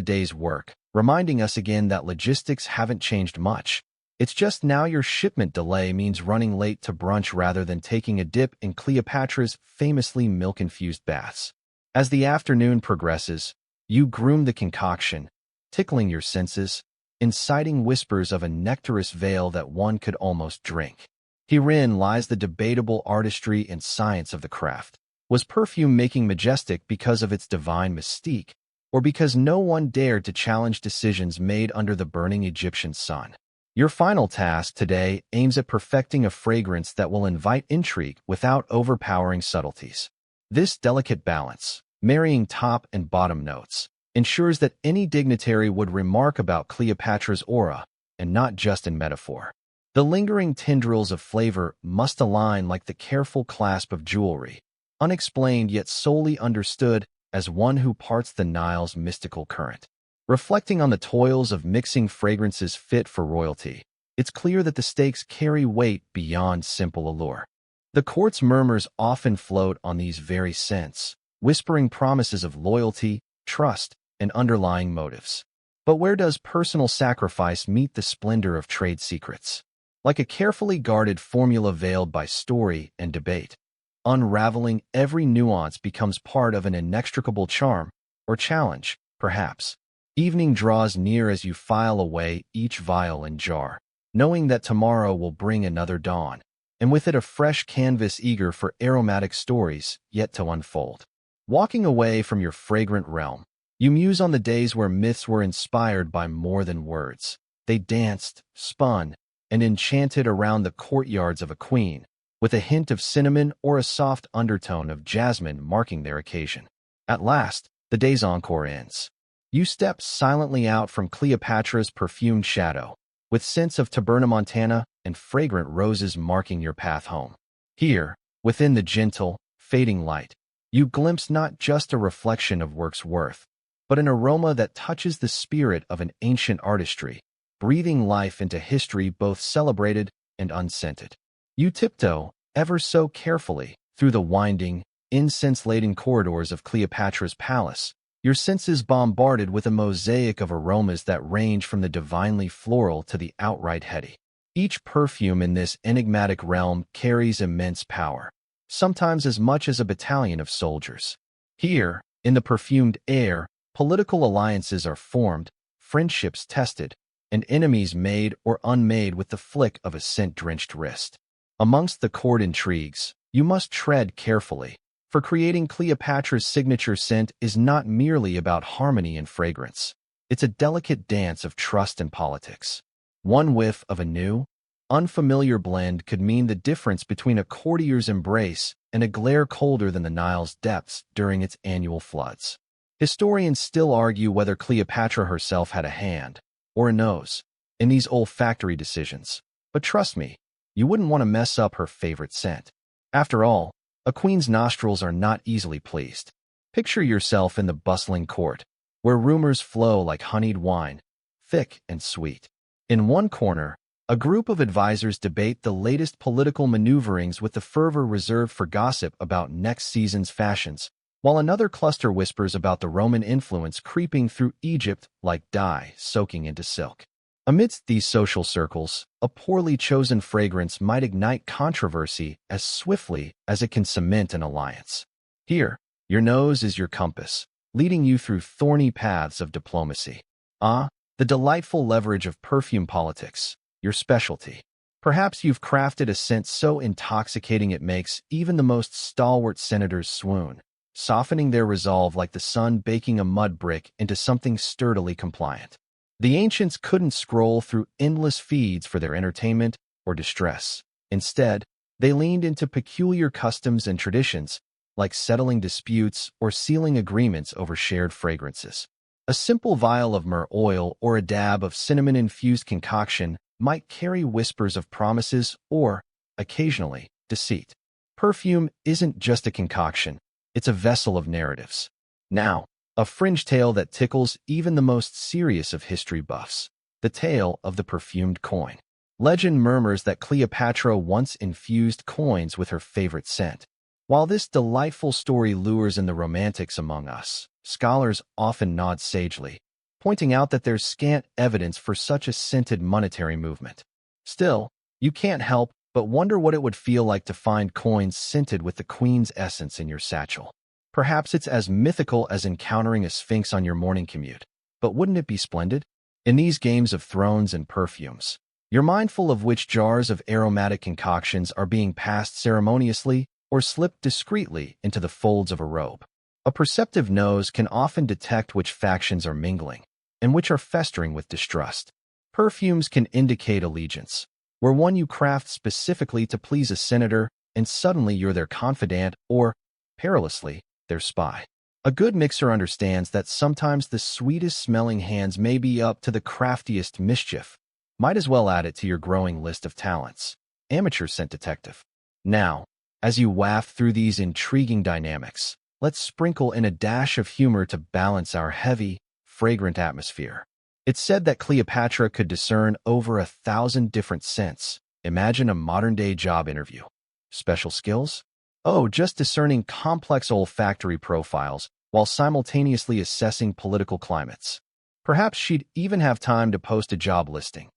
day's work, reminding us again that logistics haven't changed much. It's just now your shipment delay means running late to brunch rather than taking a dip in Cleopatra's famously milk-infused baths. As the afternoon progresses, you groom the concoction, tickling your senses, inciting whispers of a nectarous veil that one could almost drink. Herein lies the debatable artistry and science of the craft. Was perfume making majestic because of its divine mystique, or because no one dared to challenge decisions made under the burning Egyptian sun? Your final task today aims at perfecting a fragrance that will invite intrigue without overpowering subtleties. This delicate balance, marrying top and bottom notes, ensures that any dignitary would remark about Cleopatra's aura, and not just in metaphor. The lingering tendrils of flavor must align like the careful clasp of jewelry, unexplained yet solely understood as one who parts the Nile's mystical current. Reflecting on the toils of mixing fragrances fit for royalty, it's clear that the stakes carry weight beyond simple allure. The court's murmurs often float on these very scents, whispering promises of loyalty, trust, and underlying motives. But where does personal sacrifice meet the splendor of trade secrets? Like a carefully guarded formula veiled by story and debate, unraveling every nuance becomes part of an inextricable charm, or challenge, perhaps. Evening draws near as you file away each vial and jar, knowing that tomorrow will bring another dawn, and with it a fresh canvas eager for aromatic stories yet to unfold. Walking away from your fragrant realm, you muse on the days where myths were inspired by more than words. They danced, spun, and enchanted around the courtyards of a queen, with a hint of cinnamon or a soft undertone of jasmine marking their occasion. At last, the day's encore ends. You step silently out from Cleopatra's perfumed shadow, with scents of taberna montana and fragrant roses marking your path home. Here, within the gentle, fading light, you glimpse not just a reflection of work's worth, but an aroma that touches the spirit of an ancient artistry, breathing life into history both celebrated and unscented. You tiptoe, ever so carefully, through the winding, incense-laden corridors of Cleopatra's palace, your senses bombarded with a mosaic of aromas that range from the divinely floral to the outright heady. Each perfume in this enigmatic realm carries immense power, sometimes as much as a battalion of soldiers. Here, in the perfumed air, political alliances are formed, friendships tested, and enemies made or unmade with the flick of a scent-drenched wrist. Amongst the court intrigues, you must tread carefully, for creating Cleopatra's signature scent is not merely about harmony and fragrance. It's a delicate dance of trust and politics. One whiff of a new, unfamiliar blend could mean the difference between a courtier's embrace and a glare colder than the Nile's depths during its annual floods. Historians still argue whether Cleopatra herself had a hand, or a nose, in these olfactory decisions. But trust me, you wouldn't want to mess up her favorite scent. After all, a queen's nostrils are not easily pleased. Picture yourself in the bustling court, where rumors flow like honeyed wine, thick and sweet. In one corner, a group of advisors debate the latest political maneuverings with the fervor reserved for gossip about next season's fashions, while another cluster whispers about the Roman influence creeping through Egypt like dye soaking into silk. Amidst these social circles, a poorly chosen fragrance might ignite controversy as swiftly as it can cement an alliance. Here, your nose is your compass, leading you through thorny paths of diplomacy. Ah, the delightful leverage of perfume politics, your specialty. Perhaps you've crafted a scent so intoxicating it makes even the most stalwart senators swoon, softening their resolve like the sun baking a mud brick into something sturdily compliant. The ancients couldn't scroll through endless feeds for their entertainment or distress. Instead, they leaned into peculiar customs and traditions, like settling disputes or sealing agreements over shared fragrances. A simple vial of myrrh oil or a dab of cinnamon-infused concoction might carry whispers of promises or, occasionally, deceit. Perfume isn't just a concoction, it's a vessel of narratives. Now, a fringe tale that tickles even the most serious of history buffs. The tale of the perfumed coin. Legend murmurs that Cleopatra once infused coins with her favorite scent. While this delightful story lures in the romantics among us, scholars often nod sagely, pointing out that there's scant evidence for such a scented monetary movement. Still, you can't help but wonder what it would feel like to find coins scented with the queen's essence in your satchel. Perhaps it's as mythical as encountering a sphinx on your morning commute. But wouldn't it be splendid? In these games of thrones and perfumes, you're mindful of which jars of aromatic concoctions are being passed ceremoniously or slipped discreetly into the folds of a robe. A perceptive nose can often detect which factions are mingling and which are festering with distrust. Perfumes can indicate allegiance, where one you craft specifically to please a senator and suddenly you're their confidant or, perilously, their spy. A good mixer understands that sometimes the sweetest-smelling hands may be up to the craftiest mischief. Might as well add it to your growing list of talents. Amateur scent detective. Now, as you waft through these intriguing dynamics, let's sprinkle in a dash of humor to balance our heavy, fragrant atmosphere. It's said that Cleopatra could discern over 1,000 different scents. Imagine a modern-day job interview. Special skills? Oh, just discerning complex olfactory profiles while simultaneously assessing political climates. Perhaps she'd even have time to post a job listing.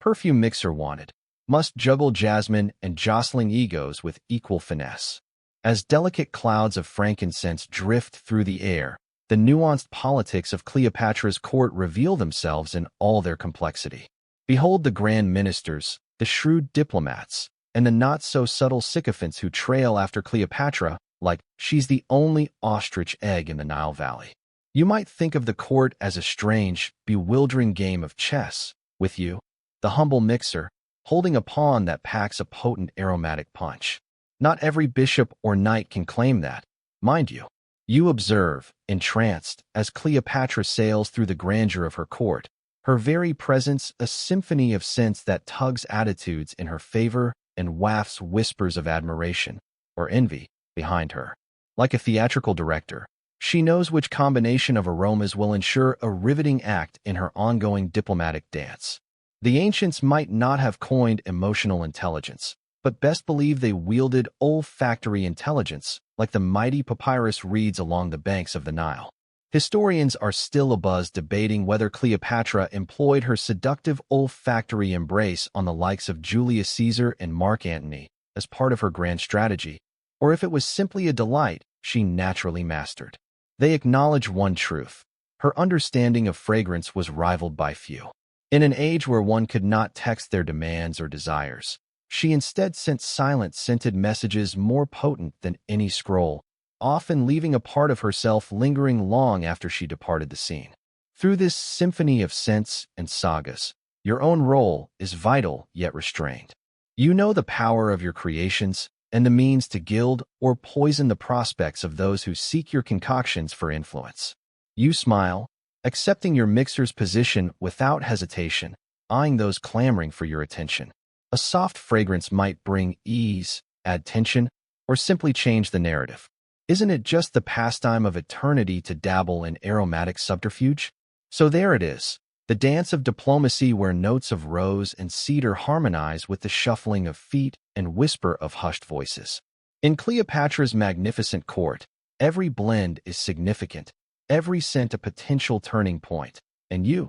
Perfume mixer wanted. Must juggle jasmine and jostling egos with equal finesse. As delicate clouds of frankincense drift through the air, the nuanced politics of Cleopatra's court reveal themselves in all their complexity. Behold the grand ministers, the shrewd diplomats, and the not-so-subtle sycophants who trail after Cleopatra like she's the only ostrich egg in the Nile Valley. You might think of the court as a strange, bewildering game of chess, with you, the humble mixer, holding a pawn that packs a potent aromatic punch. Not every bishop or knight can claim that, mind you. You observe, entranced, as Cleopatra sails through the grandeur of her court, her very presence a symphony of scents that tugs attitudes in her favor and wafts whispers of admiration, or envy, behind her. Like a theatrical director, she knows which combination of aromas will ensure a riveting act in her ongoing diplomatic dance. The ancients might not have coined emotional intelligence, but best believe they wielded olfactory intelligence, like the mighty papyrus reeds along the banks of the Nile. Historians are still abuzz debating whether Cleopatra employed her seductive olfactory embrace on the likes of Julius Caesar and Mark Antony as part of her grand strategy, or if it was simply a delight she naturally mastered. They acknowledge one truth. Her understanding of fragrance was rivaled by few. In an age where one could not text their demands or desires, she instead sent silent scented messages more potent than any scroll, often leaving a part of herself lingering long after she departed the scene. Through this symphony of scents and sagas, your own role is vital yet restrained. You know the power of your creations and the means to gild or poison the prospects of those who seek your concoctions for influence. You smile, accepting your mixer's position without hesitation, eyeing those clamoring for your attention. A soft fragrance might bring ease, add tension, or simply change the narrative. Isn't it just the pastime of eternity to dabble in aromatic subterfuge? So there it is, the dance of diplomacy where notes of rose and cedar harmonize with the shuffling of feet and whisper of hushed voices. In Cleopatra's magnificent court, Every blend is significant, every scent a potential turning point. And you,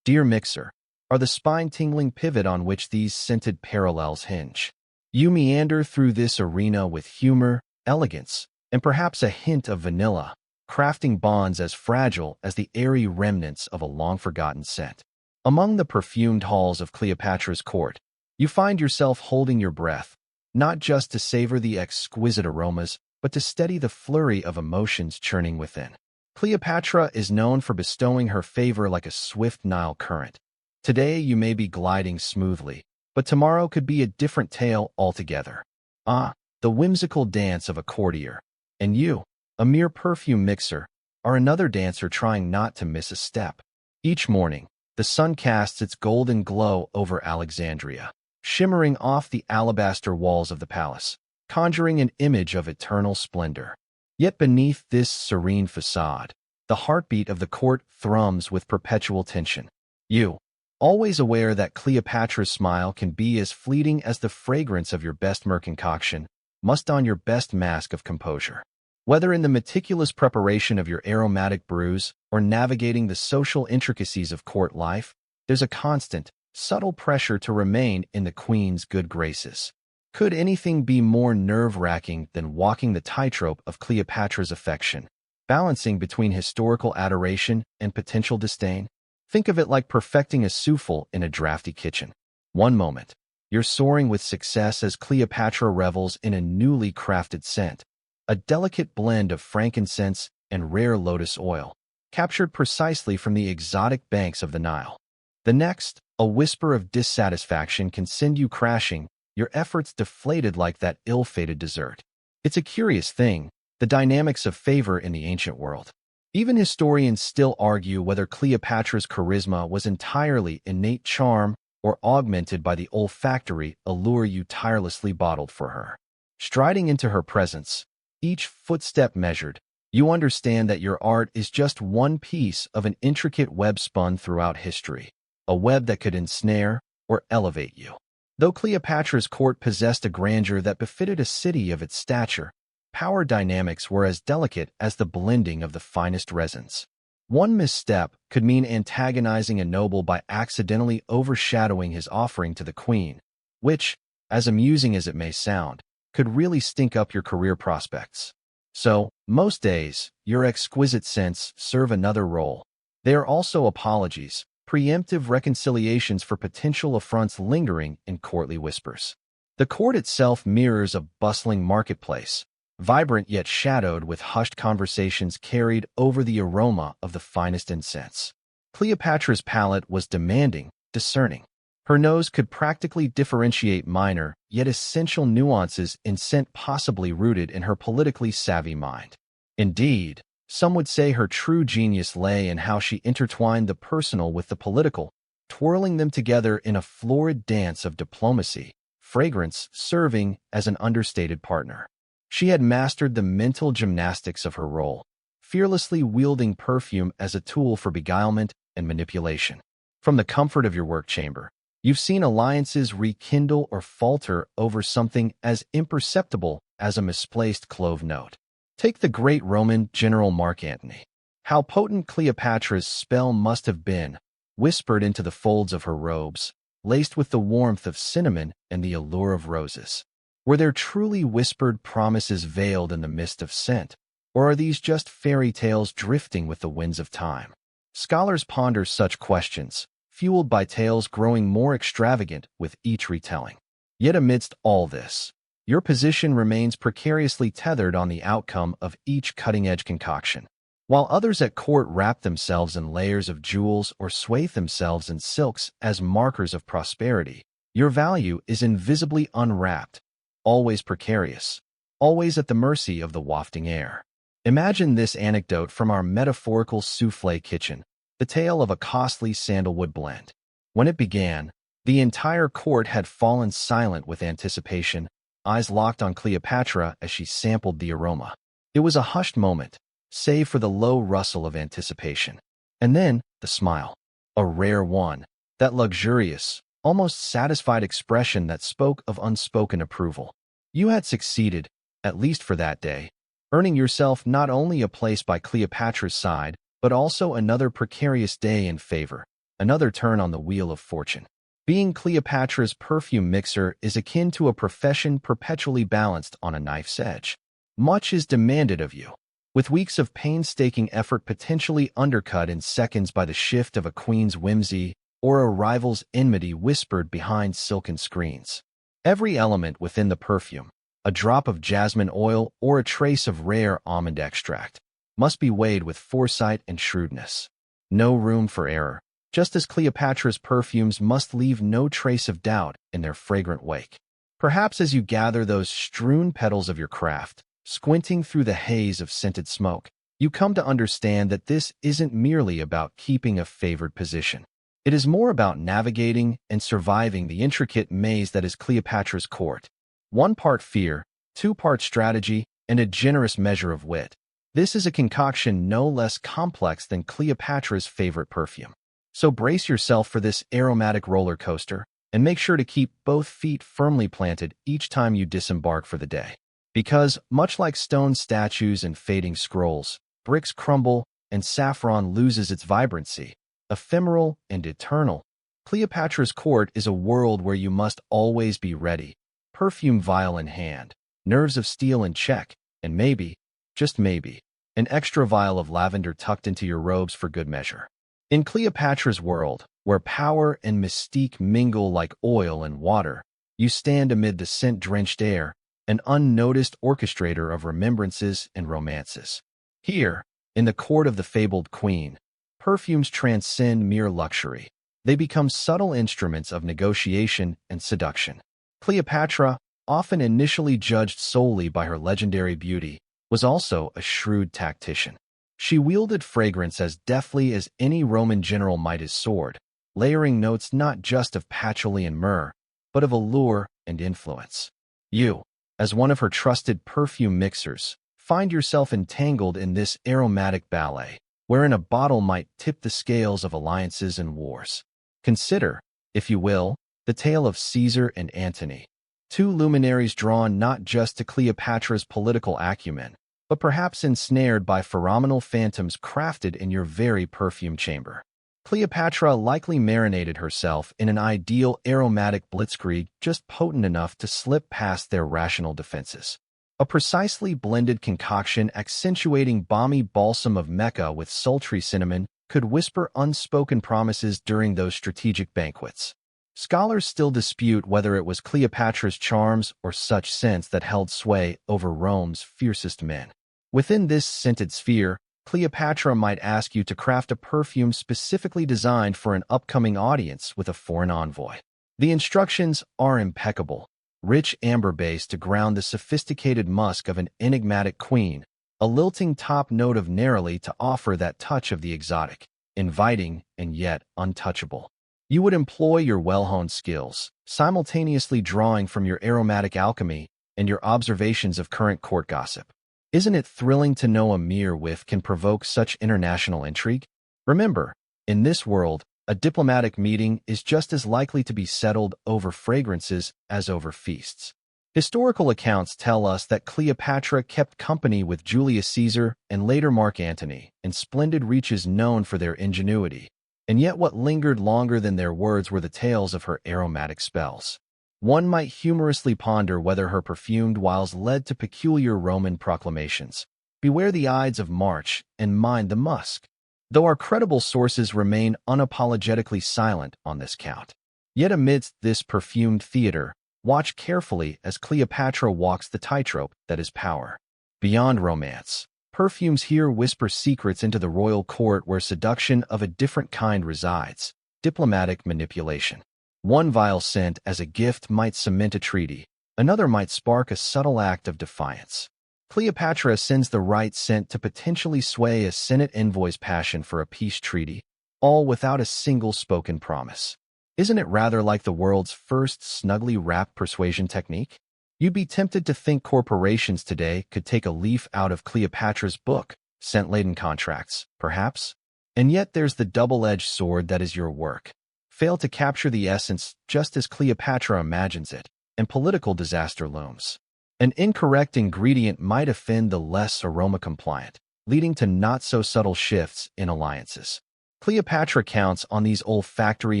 dear mixer, are the spine-tingling pivot on which these scented parallels hinge. You meander through this arena with humor, elegance, and perhaps a hint of vanilla, crafting bonds as fragile as the airy remnants of a long-forgotten scent. Among the perfumed halls of Cleopatra's court, you find yourself holding your breath, not just to savor the exquisite aromas, but to steady the flurry of emotions churning within. Cleopatra is known for bestowing her favor like a swift Nile current. Today you may be gliding smoothly, but tomorrow could be a different tale altogether. Ah, the whimsical dance of a courtier. And you, a mere perfume mixer, are another dancer trying not to miss a step. Each morning, the sun casts its golden glow over Alexandria, shimmering off the alabaster walls of the palace, conjuring an image of eternal splendor. Yet beneath this serene facade, the heartbeat of the court thrums with perpetual tension. You, always aware that Cleopatra's smile can be as fleeting as the fragrance of your best myrrh concoction, must don your best mask of composure. Whether in the meticulous preparation of your aromatic brews or navigating the social intricacies of court life, there's a constant, subtle pressure to remain in the queen's good graces. Could anything be more nerve-wracking than walking the tightrope of Cleopatra's affection, balancing between historical adoration and potential disdain? Think of it like perfecting a souffle in a drafty kitchen. One moment, you're soaring with success as Cleopatra revels in a newly crafted scent, a delicate blend of frankincense and rare lotus oil, captured precisely from the exotic banks of the Nile. The next, a whisper of dissatisfaction can send you crashing, your efforts deflated like that ill-fated dessert. It's a curious thing, the dynamics of favor in the ancient world. Even historians still argue whether Cleopatra's charisma was entirely innate charm or augmented by the olfactory allure you tirelessly bottled for her. Striding into her presence, each footstep measured, you understand that your art is just one piece of an intricate web spun throughout history, a web that could ensnare or elevate you. Though Cleopatra's court possessed a grandeur that befitted a city of its stature, power dynamics were as delicate as the blending of the finest resins. One misstep could mean antagonizing a noble by accidentally overshadowing his offering to the queen, which, as amusing as it may sound, could really stink up your career prospects. So, most days, your exquisite scents serve another role. They are also apologies, preemptive reconciliations for potential affronts lingering in courtly whispers. The court itself mirrors a bustling marketplace, vibrant yet shadowed with hushed conversations carried over the aroma of the finest incense. Cleopatra's palate was demanding, discerning. Her nose could practically differentiate minor, yet essential nuances in scent possibly rooted in her politically savvy mind. Indeed, some would say her true genius lay in how she intertwined the personal with the political, twirling them together in a florid dance of diplomacy, fragrance serving as an understated partner. She had mastered the mental gymnastics of her role, fearlessly wielding perfume as a tool for beguilement and manipulation. From the comfort of your work chamber, you've seen alliances rekindle or falter over something as imperceptible as a misplaced clove note. Take the great Roman general Mark Antony. How potent Cleopatra's spell must have been, whispered into the folds of her robes, laced with the warmth of cinnamon and the allure of roses. Were there truly whispered promises veiled in the mist of scent, or are these just fairy tales drifting with the winds of time? Scholars ponder such questions, fueled by tales growing more extravagant with each retelling. Yet amidst all this, your position remains precariously tethered on the outcome of each cutting-edge concoction. While others at court wrap themselves in layers of jewels or swathe themselves in silks as markers of prosperity, your value is invisibly unwrapped, always precarious, always at the mercy of the wafting air. Imagine this anecdote from our metaphorical soufflé kitchen, the tale of a costly sandalwood blend. When it began, the entire court had fallen silent with anticipation, eyes locked on Cleopatra as she sampled the aroma. It was a hushed moment, save for the low rustle of anticipation. And then, the smile. A rare one, that luxurious, almost satisfied expression that spoke of unspoken approval. You had succeeded, at least for that day. earning yourself not only a place by Cleopatra's side, but also another precarious day in favor, another turn on the wheel of fortune. Being Cleopatra's perfume mixer is akin to a profession perpetually balanced on a knife's edge. Much is demanded of you, with weeks of painstaking effort potentially undercut in seconds by the shift of a queen's whimsy or a rival's enmity whispered behind silken screens. Every element within the perfume, a drop of jasmine oil or a trace of rare almond extract, must be weighed with foresight and shrewdness. No room for error, just as Cleopatra's perfumes must leave no trace of doubt in their fragrant wake. Perhaps as you gather those strewn petals of your craft, squinting through the haze of scented smoke, you come to understand that this isn't merely about keeping a favored position. It is more about navigating and surviving the intricate maze that is Cleopatra's court. 1 part fear, 2 part strategy, and a generous measure of wit. This is a concoction no less complex than Cleopatra's favorite perfume. So brace yourself for this aromatic roller coaster, and make sure to keep both feet firmly planted each time you disembark for the day. Because, much like stone statues and fading scrolls, bricks crumble and saffron loses its vibrancy. Ephemeral and eternal, Cleopatra's court is a world where you must always be ready, perfume vial in hand, nerves of steel in check, and maybe, just maybe, an extra vial of lavender tucked into your robes for good measure. In Cleopatra's world, where power and mystique mingle like oil and water, you stand amid the scent-drenched air, an unnoticed orchestrator of remembrances and romances. Here, in the court of the fabled queen, perfumes transcend mere luxury. They become subtle instruments of negotiation and seduction. Cleopatra, often initially judged solely by her legendary beauty, was also a shrewd tactician. She wielded fragrance as deftly as any Roman general might his sword, layering notes not just of patchouli and myrrh, but of allure and influence. You, as one of her trusted perfume mixers, find yourself entangled in this aromatic ballet, wherein a bottle might tip the scales of alliances and wars. Consider, if you will, the tale of Caesar and Antony, 2 luminaries drawn not just to Cleopatra's political acumen, but perhaps ensnared by phenomenal phantoms crafted in your very perfume chamber. Cleopatra likely marinated herself in an ideal aromatic blitzkrieg just potent enough to slip past their rational defenses. A precisely blended concoction accentuating balmy balsam of Mecca with sultry cinnamon could whisper unspoken promises during those strategic banquets. Scholars still dispute whether it was Cleopatra's charms or such scents that held sway over Rome's fiercest men. Within this scented sphere, Cleopatra might ask you to craft a perfume specifically designed for an upcoming audience with a foreign envoy. The instructions are impeccable. Rich amber base to ground the sophisticated musk of an enigmatic queen, a lilting top note of neroli to offer that touch of the exotic, inviting and yet untouchable. You would employ your well-honed skills, simultaneously drawing from your aromatic alchemy and your observations of current court gossip. Isn't it thrilling to know a mere whiff can provoke such international intrigue? Remember, in this world, a diplomatic meeting is just as likely to be settled over fragrances as over feasts. Historical accounts tell us that Cleopatra kept company with Julius Caesar and later Mark Antony in splendid reaches known for their ingenuity, and yet what lingered longer than their words were the tales of her aromatic spells. One might humorously ponder whether her perfumed wiles led to peculiar Roman proclamations. Beware the Ides of March and mind the musk. Though our credible sources remain unapologetically silent on this count. Yet amidst this perfumed theater, watch carefully as Cleopatra walks the tightrope that is power. Beyond romance, perfumes here whisper secrets into the royal court where seduction of a different kind resides, diplomatic manipulation. One vile scent as a gift might cement a treaty, another might spark a subtle act of defiance. Cleopatra sends the right scent to potentially sway a Senate envoy's passion for a peace treaty, all without a single spoken promise. Isn't it rather like the world's first snugly wrapped persuasion technique? You'd be tempted to think corporations today could take a leaf out of Cleopatra's book, scent-laden contracts, perhaps? And yet there's the double-edged sword that is your work. Fail to capture the essence just as Cleopatra imagines it, and political disaster looms. An incorrect ingredient might offend the less aroma-compliant, leading to not-so-subtle shifts in alliances. Cleopatra counts on these olfactory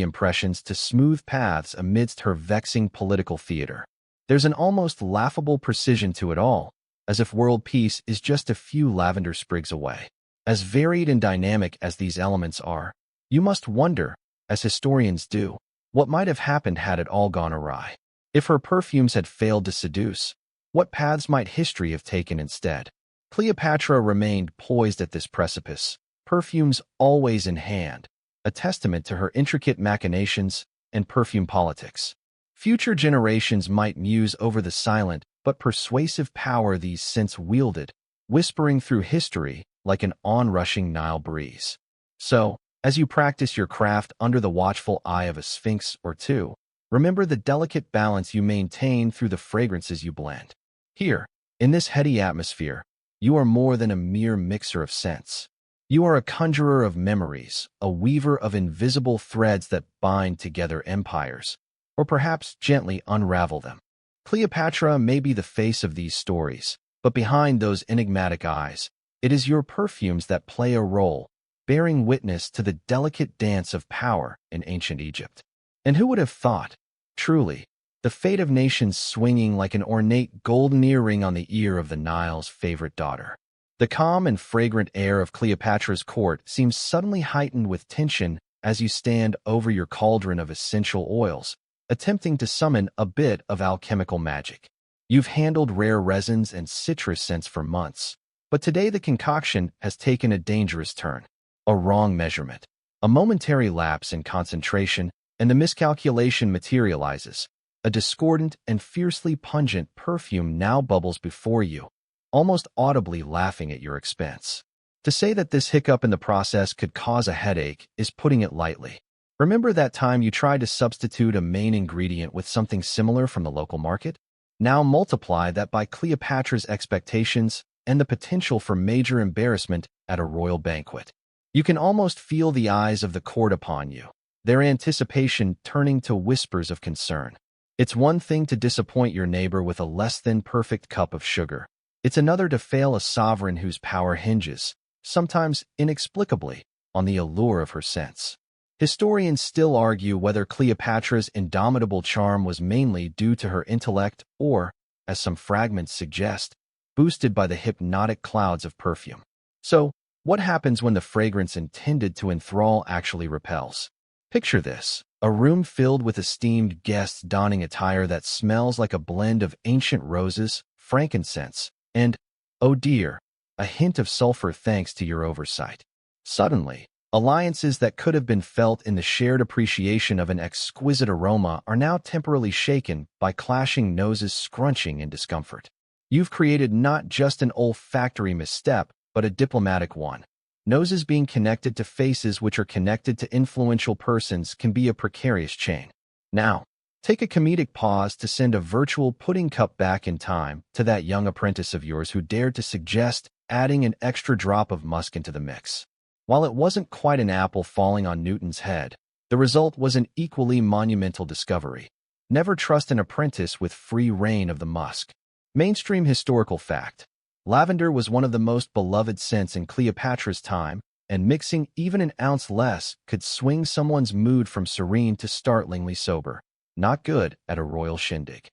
impressions to smooth paths amidst her vexing political theater. There's an almost laughable precision to it all, as if world peace is just a few lavender sprigs away. As varied and dynamic as these elements are, you must wonder, as historians do, what might have happened had it all gone awry. If her perfumes had failed to seduce, what paths might history have taken instead? Cleopatra remained poised at this precipice, perfumes always in hand, a testament to her intricate machinations and perfume politics. Future generations might muse over the silent but persuasive power these scents wielded, whispering through history like an onrushing Nile breeze. So, as you practice your craft under the watchful eye of a sphinx or two, remember the delicate balance you maintain through the fragrances you blend. Here, in this heady atmosphere, you are more than a mere mixer of scents. You are a conjurer of memories, a weaver of invisible threads that bind together empires, or perhaps gently unravel them. Cleopatra may be the face of these stories, but behind those enigmatic eyes, it is your perfumes that play a role, bearing witness to the delicate dance of power in ancient Egypt. And who would have thought, truly, the fate of nations swinging like an ornate golden earring on the ear of the Nile's favorite daughter? The calm and fragrant air of Cleopatra's court seems suddenly heightened with tension as you stand over your cauldron of essential oils, attempting to summon a bit of alchemical magic. You've handled rare resins and citrus scents for months, but today the concoction has taken a dangerous turn. A wrong measurement, a momentary lapse in concentration, and the miscalculation materializes. A discordant and fiercely pungent perfume now bubbles before you, almost audibly laughing at your expense. To say that this hiccup in the process could cause a headache is putting it lightly. Remember that time you tried to substitute a main ingredient with something similar from the local market? Now multiply that by Cleopatra's expectations and the potential for major embarrassment at a royal banquet. You can almost feel the eyes of the court upon you, their anticipation turning to whispers of concern. It's one thing to disappoint your neighbor with a less-than-perfect cup of sugar. It's another to fail a sovereign whose power hinges, sometimes inexplicably, on the allure of her scents. Historians still argue whether Cleopatra's indomitable charm was mainly due to her intellect or, as some fragments suggest, boosted by the hypnotic clouds of perfume. So, what happens when the fragrance intended to enthrall actually repels? Picture this. A room filled with esteemed guests donning attire that smells like a blend of ancient roses, frankincense, and, oh dear, a hint of sulfur thanks to your oversight. Suddenly, alliances that could have been felt in the shared appreciation of an exquisite aroma are now temporarily shaken by clashing noses scrunching in discomfort. You've created not just an olfactory misstep, but a diplomatic one. Noses being connected to faces which are connected to influential persons can be a precarious chain. Now, take a comedic pause to send a virtual pudding cup back in time to that young apprentice of yours who dared to suggest adding an extra drop of musk into the mix. While it wasn't quite an apple falling on Newton's head, the result was an equally monumental discovery. Never trust an apprentice with free rein of the musk. Mainstream historical fact. Lavender was one of the most beloved scents in Cleopatra's time, and mixing even an ounce less could swing someone's mood from serene to startlingly sober. Not good at a royal shindig.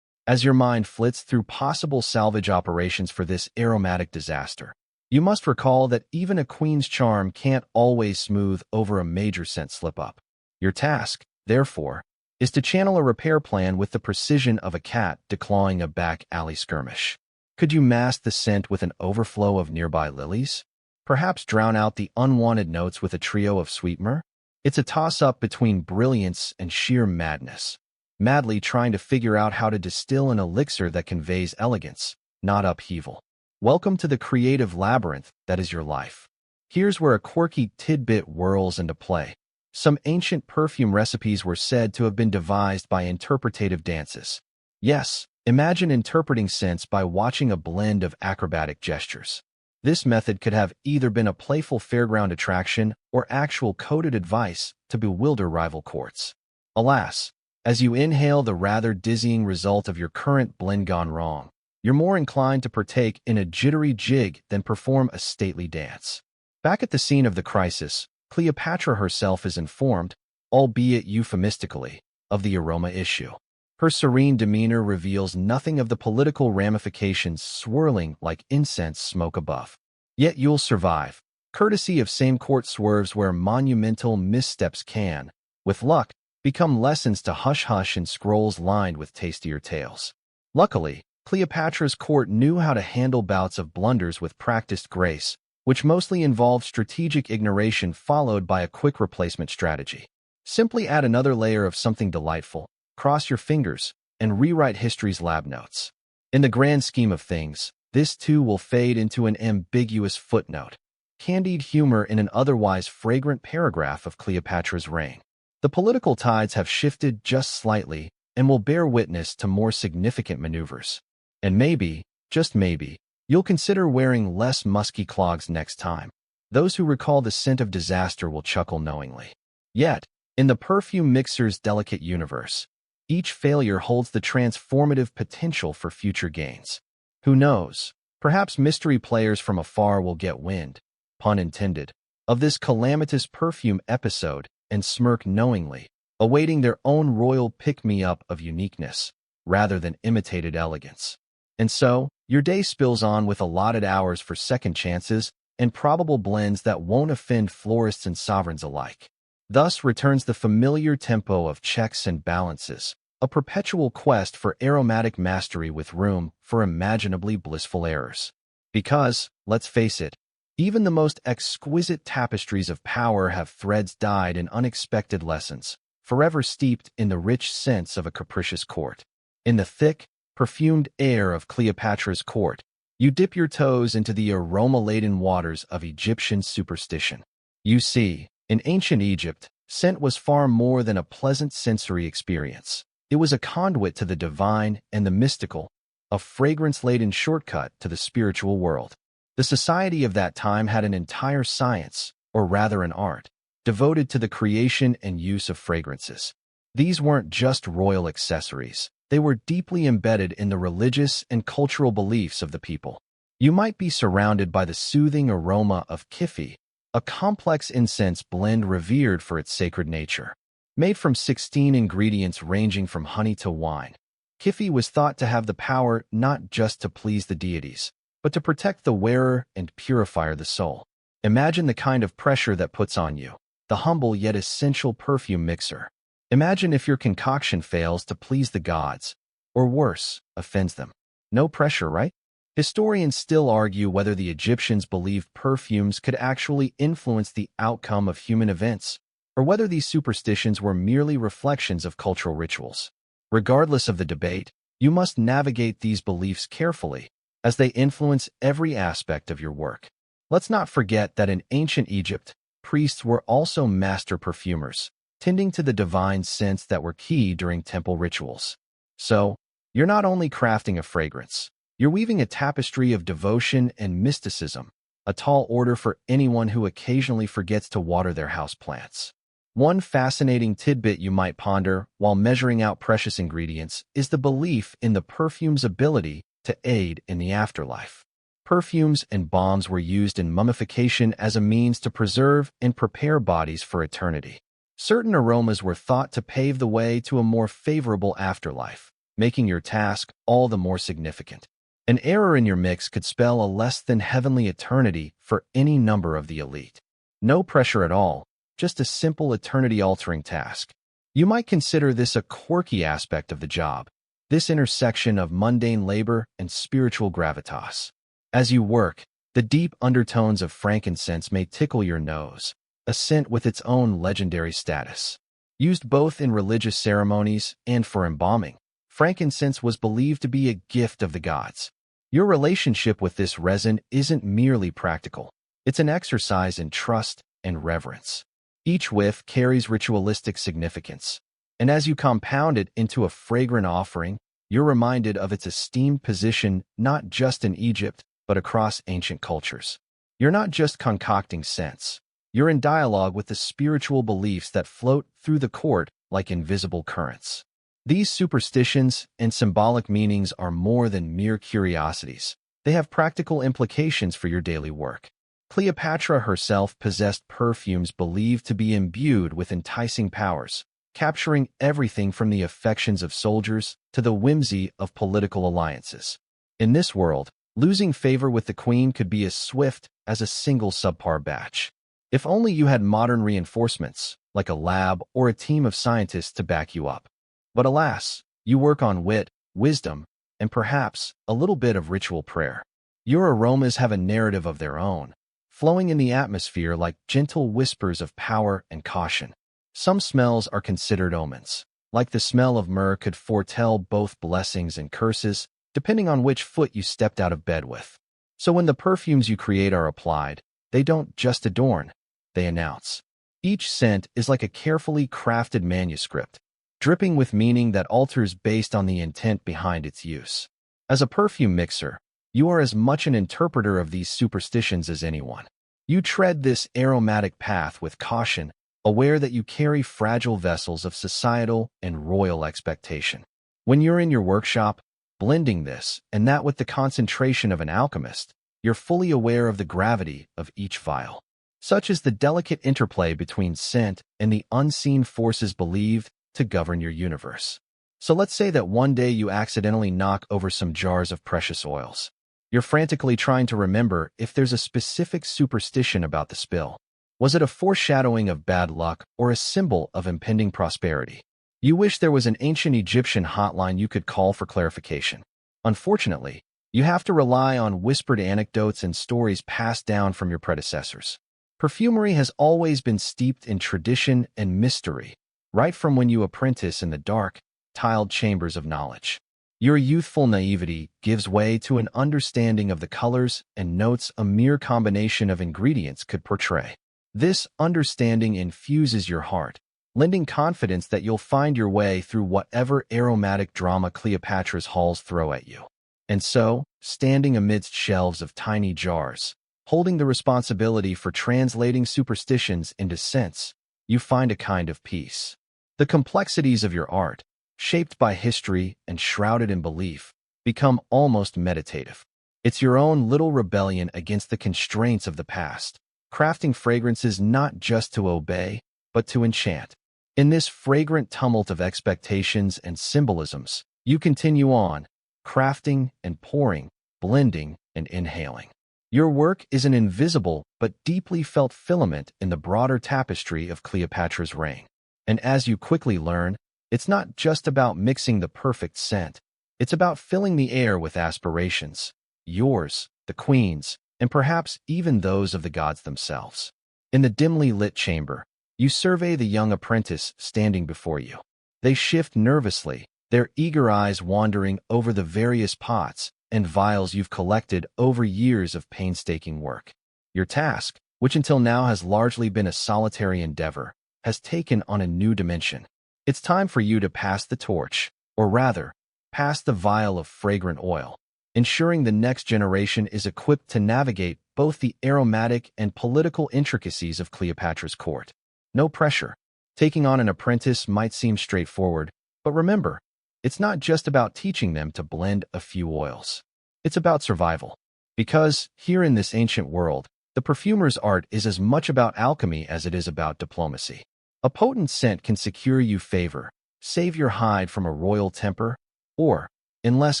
As your mind flits through possible salvage operations for this aromatic disaster, you must recall that even a queen's charm can't always smooth over a major scent slip-up. Your task, therefore, is to channel a repair plan with the precision of a cat declawing a back alley skirmish. Could you mask the scent with an overflow of nearby lilies? Perhaps drown out the unwanted notes with a trio of sweet myrrh? It's a toss-up between brilliance and sheer madness, madly trying to figure out how to distill an elixir that conveys elegance, not upheaval. Welcome to the creative labyrinth that is your life. Here's where a quirky tidbit whirls into play. Some ancient perfume recipes were said to have been devised by interpretative dances. Yes, imagine interpreting scents by watching a blend of acrobatic gestures. This method could have either been a playful fairground attraction or actual coded advice to bewilder rival courts. Alas, as you inhale the rather dizzying result of your current blend gone wrong, You're more inclined to partake in a jittery jig than perform a stately dance. Back at the scene of the crisis, Cleopatra herself is informed, albeit euphemistically, of the aroma issue. Her serene demeanor reveals nothing of the political ramifications swirling like incense smoke above. Yet you'll survive, courtesy of same court swerves where monumental missteps can, with luck, become lessons to hush-hush in scrolls lined with tastier tales. Luckily, Cleopatra's court knew how to handle bouts of blunders with practiced grace, which mostly involved strategic ignoration followed by a quick replacement strategy. Simply add another layer of something delightful, cross your fingers, and rewrite history's lab notes. In the grand scheme of things, this too will fade into an ambiguous footnote, candied humor in an otherwise fragrant paragraph of Cleopatra's reign. The political tides have shifted just slightly and will bear witness to more significant maneuvers. And maybe, just maybe, you'll consider wearing less musky clogs next time. Those who recall the scent of disaster will chuckle knowingly. Yet, in the perfume mixer's delicate universe, each failure holds the transformative potential for future gains. Who knows? Perhaps mystery players from afar will get wind, pun intended, of this calamitous perfume episode and smirk knowingly, awaiting their own royal pick-me-up of uniqueness, rather than imitated elegance. And so, your day spills on with allotted hours for second chances and probable blends that won't offend florists and sovereigns alike. Thus returns the familiar tempo of checks and balances, a perpetual quest for aromatic mastery with room for imaginably blissful errors. Because, let's face it, even the most exquisite tapestries of power have threads dyed in unexpected lessons, forever steeped in the rich scents of a capricious court. In the thick, perfumed air of Cleopatra's court, you dip your toes into the aroma-laden waters of Egyptian superstition. You see, in ancient Egypt, scent was far more than a pleasant sensory experience. It was a conduit to the divine and the mystical, a fragrance-laden shortcut to the spiritual world. The society of that time had an entire science, or rather an art, devoted to the creation and use of fragrances. These weren't just royal accessories. They were deeply embedded in the religious and cultural beliefs of the people. You might be surrounded by the soothing aroma of kifi, a complex incense blend revered for its sacred nature. Made from 16 ingredients ranging from honey to wine, kifi was thought to have the power not just to please the deities, but to protect the wearer and purify the soul. Imagine the kind of pressure that puts on you, the humble yet essential perfume mixer. Imagine if your concoction fails to please the gods, or worse, offends them. No pressure, right? Historians still argue whether the Egyptians believed perfumes could actually influence the outcome of human events, or whether these superstitions were merely reflections of cultural rituals. Regardless of the debate, you must navigate these beliefs carefully, as they influence every aspect of your work. Let's not forget that in ancient Egypt, priests were also master perfumers, tending to the divine scents that were key during temple rituals. So, you're not only crafting a fragrance, you're weaving a tapestry of devotion and mysticism, a tall order for anyone who occasionally forgets to water their houseplants. One fascinating tidbit you might ponder while measuring out precious ingredients is the belief in the perfume's ability to aid in the afterlife. Perfumes and balms were used in mummification as a means to preserve and prepare bodies for eternity. Certain aromas were thought to pave the way to a more favorable afterlife, making your task all the more significant. An error in your mix could spell a less than heavenly eternity for any number of the elite. No pressure at all, just a simple eternity-altering task. You might consider this a quirky aspect of the job, this intersection of mundane labor and spiritual gravitas. As you work, the deep undertones of frankincense may tickle your nose, a scent with its own legendary status. Used both in religious ceremonies and for embalming, frankincense was believed to be a gift of the gods. Your relationship with this resin isn't merely practical. It's an exercise in trust and reverence. Each whiff carries ritualistic significance, and as you compound it into a fragrant offering, you're reminded of its esteemed position not just in Egypt, but across ancient cultures. You're not just concocting scents. You're in dialogue with the spiritual beliefs that float through the court like invisible currents. These superstitions and symbolic meanings are more than mere curiosities. They have practical implications for your daily work. Cleopatra herself possessed perfumes believed to be imbued with enticing powers, capturing everything from the affections of soldiers to the whimsy of political alliances. In this world, losing favor with the queen could be as swift as a single subpar batch. If only you had modern reinforcements, like a lab or a team of scientists to back you up. But alas, you work on wit, wisdom, and perhaps a little bit of ritual prayer. Your aromas have a narrative of their own, flowing in the atmosphere like gentle whispers of power and caution. Some smells are considered omens, like the smell of myrrh could foretell both blessings and curses, depending on which foot you stepped out of bed with. So when the perfumes you create are applied, they don't just adorn, they announce. Each scent is like a carefully crafted manuscript, dripping with meaning that alters based on the intent behind its use. As a perfume mixer, you are as much an interpreter of these superstitions as anyone. You tread this aromatic path with caution, aware that you carry fragile vessels of societal and royal expectation. When you're in your workshop, blending this and that with the concentration of an alchemist, you're fully aware of the gravity of each vial. Such is the delicate interplay between scent and the unseen forces believed to govern your universe. So let's say that one day you accidentally knock over some jars of precious oils. You're frantically trying to remember if there's a specific superstition about the spill. Was it a foreshadowing of bad luck or a symbol of impending prosperity? You wish there was an ancient Egyptian hotline you could call for clarification. Unfortunately, you have to rely on whispered anecdotes and stories passed down from your predecessors. Perfumery has always been steeped in tradition and mystery, right from when you apprentice in the dark, tiled chambers of knowledge. Your youthful naivety gives way to an understanding of the colors and notes a mere combination of ingredients could portray. This understanding infuses your heart, lending confidence that you'll find your way through whatever aromatic drama Cleopatra's halls throw at you. And so, standing amidst shelves of tiny jars, holding the responsibility for translating superstitions into scents, you find a kind of peace. The complexities of your art, shaped by history and shrouded in belief, become almost meditative. It's your own little rebellion against the constraints of the past, crafting fragrances not just to obey, but to enchant. In this fragrant tumult of expectations and symbolisms, you continue on, crafting and pouring, blending and inhaling. Your work is an invisible but deeply felt filament in the broader tapestry of Cleopatra's reign. And as you quickly learn, it's not just about mixing the perfect scent. It's about filling the air with aspirations, yours, the queen's, and perhaps even those of the gods themselves. In the dimly lit chamber, you survey the young apprentice standing before you. They shift nervously, their eager eyes wandering over the various pots and vials you've collected over years of painstaking work. Your task, which until now has largely been a solitary endeavor, has taken on a new dimension. It's time for you to pass the torch, or rather, pass the vial of fragrant oil, ensuring the next generation is equipped to navigate both the aromatic and political intricacies of Cleopatra's court. No pressure. Taking on an apprentice might seem straightforward, but remember, it's not just about teaching them to blend a few oils. It's about survival. Because, here in this ancient world, the perfumer's art is as much about alchemy as it is about diplomacy. A potent scent can secure you favor, save your hide from a royal temper, or, in less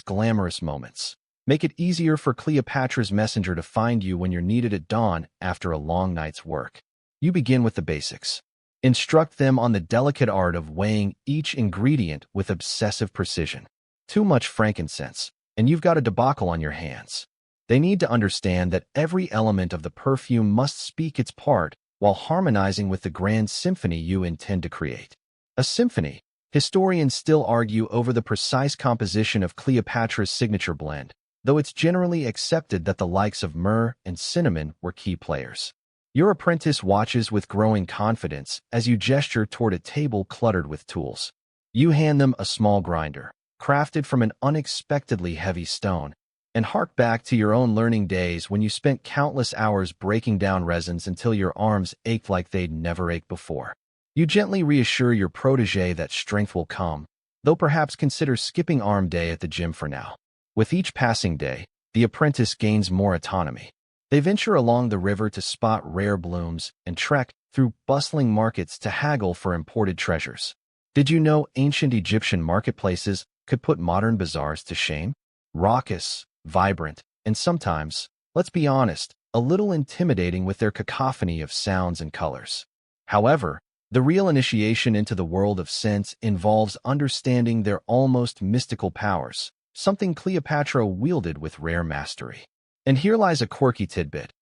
glamorous moments, make it easier for Cleopatra's messenger to find you when you're needed at dawn after a long night's work. You begin with the basics. Instruct them on the delicate art of weighing each ingredient with obsessive precision. Too much frankincense, and you've got a debacle on your hands. They need to understand that every element of the perfume must speak its part while harmonizing with the grand symphony you intend to create. A symphony. Historians still argue over the precise composition of Cleopatra's signature blend, though it's generally accepted that the likes of myrrh and cinnamon were key players. Your apprentice watches with growing confidence as you gesture toward a table cluttered with tools. You hand them a small grinder, crafted from an unexpectedly heavy stone, and hark back to your own learning days when you spent countless hours breaking down resins until your arms ached like they'd never ached before. You gently reassure your protege that strength will come, though perhaps consider skipping arm day at the gym for now. With each passing day, the apprentice gains more autonomy. They venture along the river to spot rare blooms and trek through bustling markets to haggle for imported treasures. Did you know ancient Egyptian marketplaces could put modern bazaars to shame? Raucous, vibrant, and sometimes, let's be honest, a little intimidating with their cacophony of sounds and colors. However, the real initiation into the world of sense involves understanding their almost mystical powers, something Cleopatra wielded with rare mastery. And here lies a quirky tidbit.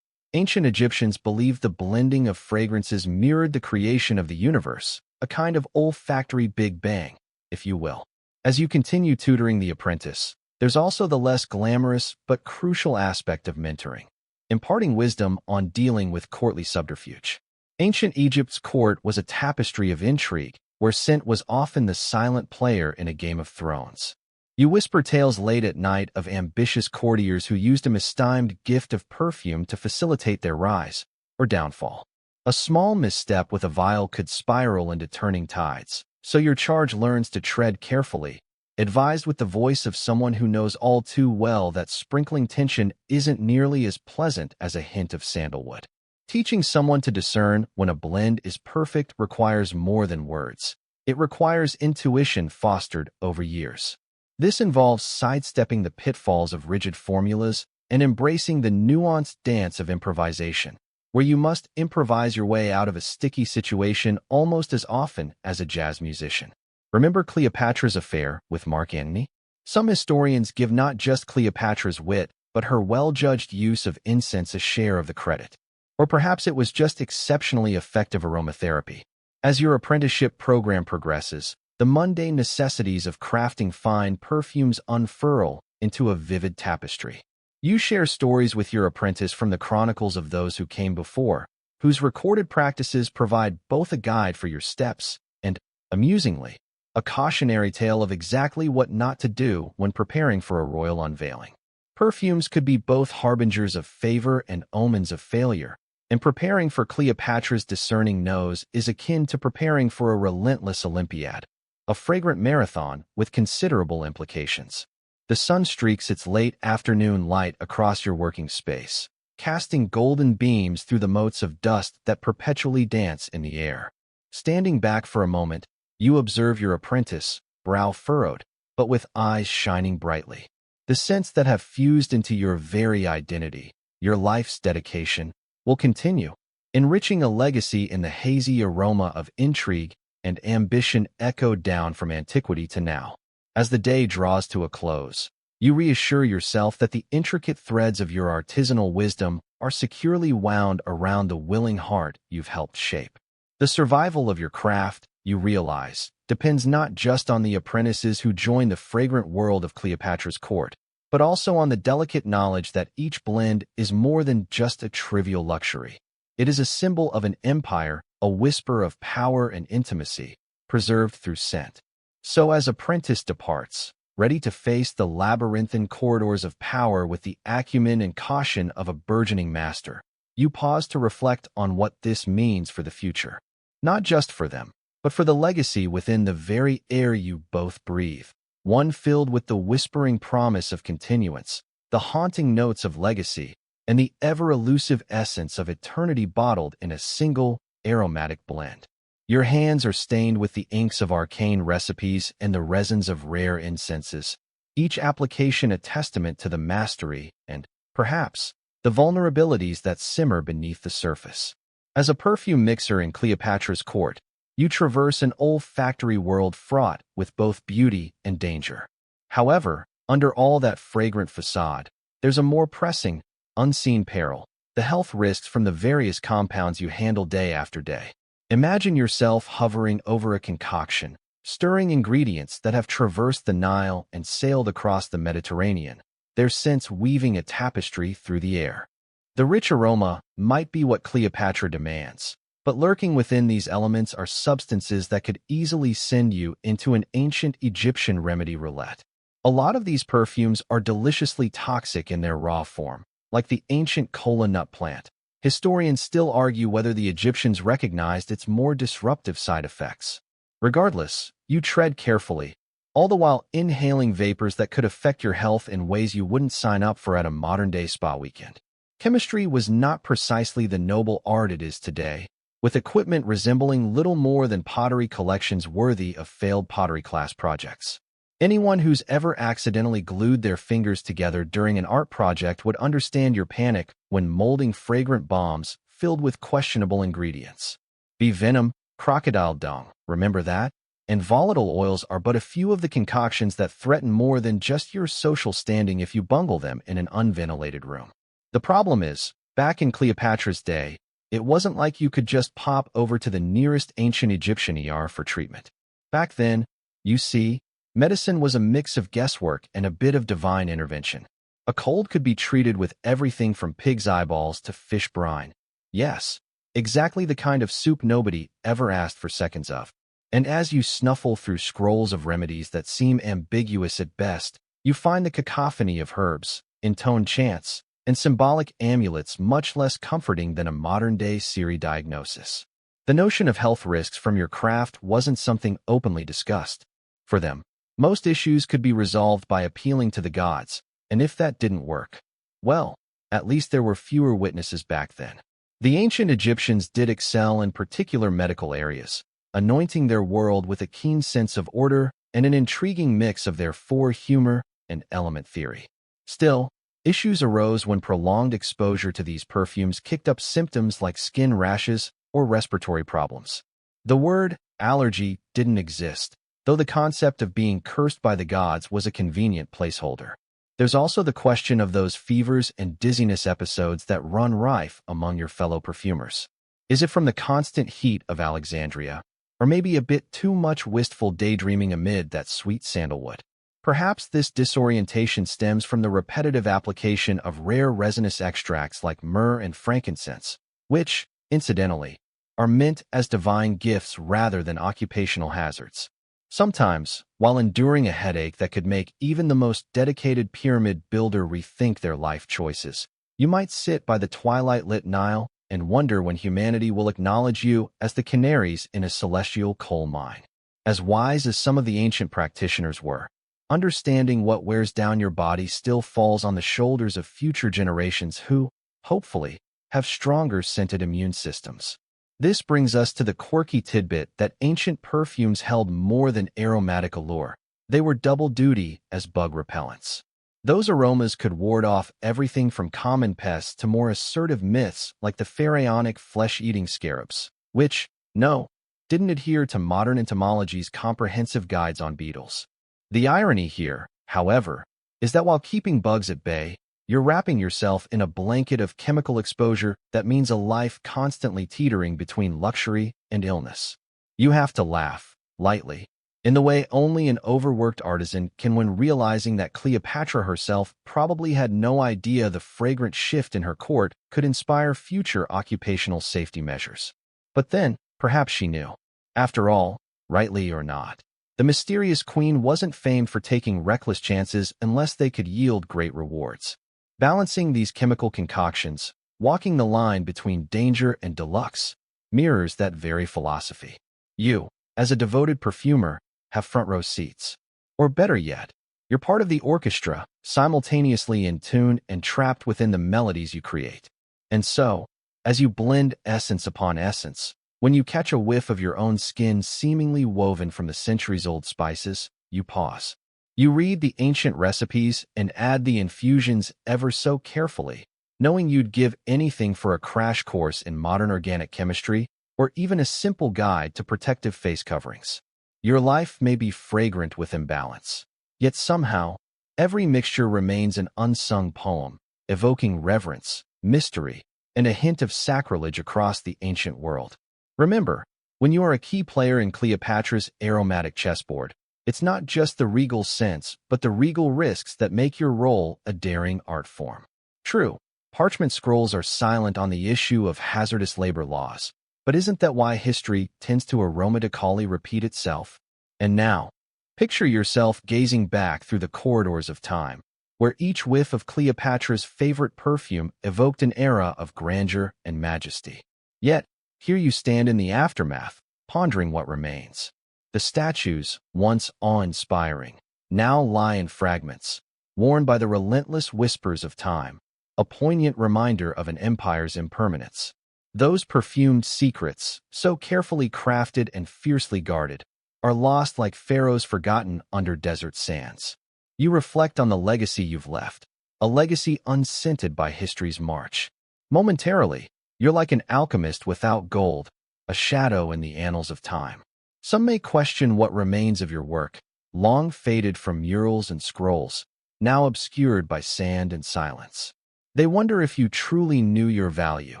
Ancient Egyptians believed the blending of fragrances mirrored the creation of the universe, a kind of olfactory Big Bang, if you will. As you continue tutoring the apprentice, there's also the less glamorous but crucial aspect of mentoring, imparting wisdom on dealing with courtly subterfuge. Ancient Egypt's court was a tapestry of intrigue, where scent was often the silent player in a Game of Thrones. You whisper tales late at night of ambitious courtiers who used a mistimed gift of perfume to facilitate their rise or downfall. A small misstep with a vial could spiral into turning tides, so your charge learns to tread carefully, advised with the voice of someone who knows all too well that sprinkling tension isn't nearly as pleasant as a hint of sandalwood. Teaching someone to discern when a blend is perfect requires more than words. It requires intuition fostered over years. This involves sidestepping the pitfalls of rigid formulas and embracing the nuanced dance of improvisation, where you must improvise your way out of a sticky situation almost as often as a jazz musician. Remember Cleopatra's affair with Mark Antony? Some historians give not just Cleopatra's wit, but her well-judged use of incense a share of the credit. Or perhaps it was just exceptionally effective aromatherapy. As your apprenticeship program progresses, the mundane necessities of crafting fine perfumes unfurl into a vivid tapestry. You share stories with your apprentice from the chronicles of those who came before, whose recorded practices provide both a guide for your steps and, amusingly, a cautionary tale of exactly what not to do when preparing for a royal unveiling. Perfumes could be both harbingers of favor and omens of failure, and preparing for Cleopatra's discerning nose is akin to preparing for a relentless Olympiad, a fragrant marathon with considerable implications. The sun streaks its late afternoon light across your working space, casting golden beams through the motes of dust that perpetually dance in the air. Standing back for a moment, you observe your apprentice, brow furrowed, but with eyes shining brightly. The scents that have fused into your very identity, your life's dedication, will continue, enriching a legacy in the hazy aroma of intrigue and ambition echoed down from antiquity to now. As the day draws to a close, you reassure yourself that the intricate threads of your artisanal wisdom are securely wound around the willing heart you've helped shape. The survival of your craft, you realize, depends not just on the apprentices who join the fragrant world of Cleopatra's court, but also on the delicate knowledge that each blend is more than just a trivial luxury. It is a symbol of an empire, a whisper of power and intimacy, preserved through scent. So as apprentice departs, ready to face the labyrinthine corridors of power with the acumen and caution of a burgeoning master, you pause to reflect on what this means for the future. Not just for them, but for the legacy within the very air you both breathe. One filled with the whispering promise of continuance, the haunting notes of legacy, and the ever-elusive essence of eternity bottled in a single, aromatic blend. Your hands are stained with the inks of arcane recipes and the resins of rare incenses, each application a testament to the mastery and, perhaps, the vulnerabilities that simmer beneath the surface. As a perfume mixer in Cleopatra's court, you traverse an olfactory world fraught with both beauty and danger. However, under all that fragrant facade, there's a more pressing, unseen peril, the health risks from the various compounds you handle day after day. Imagine yourself hovering over a concoction, stirring ingredients that have traversed the Nile and sailed across the Mediterranean, their scents weaving a tapestry through the air. The rich aroma might be what Cleopatra demands, but lurking within these elements are substances that could easily send you into an ancient Egyptian remedy roulette. A lot of these perfumes are deliciously toxic in their raw form, like the ancient kola nut plant. Historians still argue whether the Egyptians recognized its more disruptive side effects. Regardless, you tread carefully, all the while inhaling vapors that could affect your health in ways you wouldn't sign up for at a modern-day spa weekend. Chemistry was not precisely the noble art it is today, with equipment resembling little more than pottery collections worthy of failed pottery class projects. Anyone who's ever accidentally glued their fingers together during an art project would understand your panic when molding fragrant bombs filled with questionable ingredients. Bee venom, crocodile dung, remember that? And volatile oils are but a few of the concoctions that threaten more than just your social standing if you bungle them in an unventilated room. The problem is, back in Cleopatra's day, it wasn't like you could just pop over to the nearest ancient Egyptian ER for treatment. Back then, you see, medicine was a mix of guesswork and a bit of divine intervention. A cold could be treated with everything from pig's eyeballs to fish brine. Yes, exactly the kind of soup nobody ever asked for seconds of. And as you snuffle through scrolls of remedies that seem ambiguous at best, you find the cacophony of herbs, intoned chants, and symbolic amulets much less comforting than a modern-day Siri diagnosis. The notion of health risks from your craft wasn't something openly discussed. For them, most issues could be resolved by appealing to the gods, and if that didn't work, well, at least there were fewer witnesses back then. The ancient Egyptians did excel in particular medical areas, anointing their world with a keen sense of order and an intriguing mix of their four humor and element theory. Still, issues arose when prolonged exposure to these perfumes kicked up symptoms like skin rashes or respiratory problems. The word allergy didn't exist, though the concept of being cursed by the gods was a convenient placeholder. There's also the question of those fevers and dizziness episodes that run rife among your fellow perfumers. Is it from the constant heat of Alexandria, or maybe a bit too much wistful daydreaming amid that sweet sandalwood? Perhaps this disorientation stems from the repetitive application of rare resinous extracts like myrrh and frankincense, which, incidentally, are meant as divine gifts rather than occupational hazards. Sometimes, while enduring a headache that could make even the most dedicated pyramid builder rethink their life choices, you might sit by the twilight-lit Nile and wonder when humanity will acknowledge you as the canaries in a celestial coal mine. As wise as some of the ancient practitioners were, understanding what wears down your body still falls on the shoulders of future generations who, hopefully, have stronger scented immune systems. This brings us to the quirky tidbit that ancient perfumes held more than aromatic allure. They were double duty as bug repellents. Those aromas could ward off everything from common pests to more assertive myths like the pharaonic flesh-eating scarabs, which, no, didn't adhere to modern entomology's comprehensive guides on beetles. The irony here, however, is that while keeping bugs at bay, you're wrapping yourself in a blanket of chemical exposure that means a life constantly teetering between luxury and illness. You have to laugh, lightly, in the way only an overworked artisan can when realizing that Cleopatra herself probably had no idea the fragrant shift in her court could inspire future occupational safety measures. But then, perhaps she knew. After all, rightly or not, the mysterious queen wasn't famed for taking reckless chances unless they could yield great rewards. Balancing these chemical concoctions, walking the line between danger and deluxe, mirrors that very philosophy. You, as a devoted perfumer, have front-row seats. Or better yet, you're part of the orchestra, simultaneously in tune and trapped within the melodies you create. And so, as you blend essence upon essence, when you catch a whiff of your own skin seemingly woven from the centuries-old spices, you pause. You read the ancient recipes and add the infusions ever so carefully, knowing you'd give anything for a crash course in modern organic chemistry or even a simple guide to protective face coverings. Your life may be fragrant with imbalance, yet somehow, every mixture remains an unsung poem, evoking reverence, mystery, and a hint of sacrilege across the ancient world. Remember, when you are a key player in Cleopatra's aromatic chessboard, it's not just the regal scents, but the regal risks that make your role a daring art form. True, parchment scrolls are silent on the issue of hazardous labor laws, but isn't that why history tends to aromatically repeat itself? And now, picture yourself gazing back through the corridors of time, where each whiff of Cleopatra's favorite perfume evoked an era of grandeur and majesty. Yet, here you stand in the aftermath, pondering what remains. The statues, once awe-inspiring, now lie in fragments, worn by the relentless whispers of time, a poignant reminder of an empire's impermanence. Those perfumed secrets, so carefully crafted and fiercely guarded, are lost like pharaohs forgotten under desert sands. You reflect on the legacy you've left, a legacy unscented by history's march. Momentarily, you're like an alchemist without gold, a shadow in the annals of time. Some may question what remains of your work, long faded from murals and scrolls, now obscured by sand and silence. They wonder if you truly knew your value,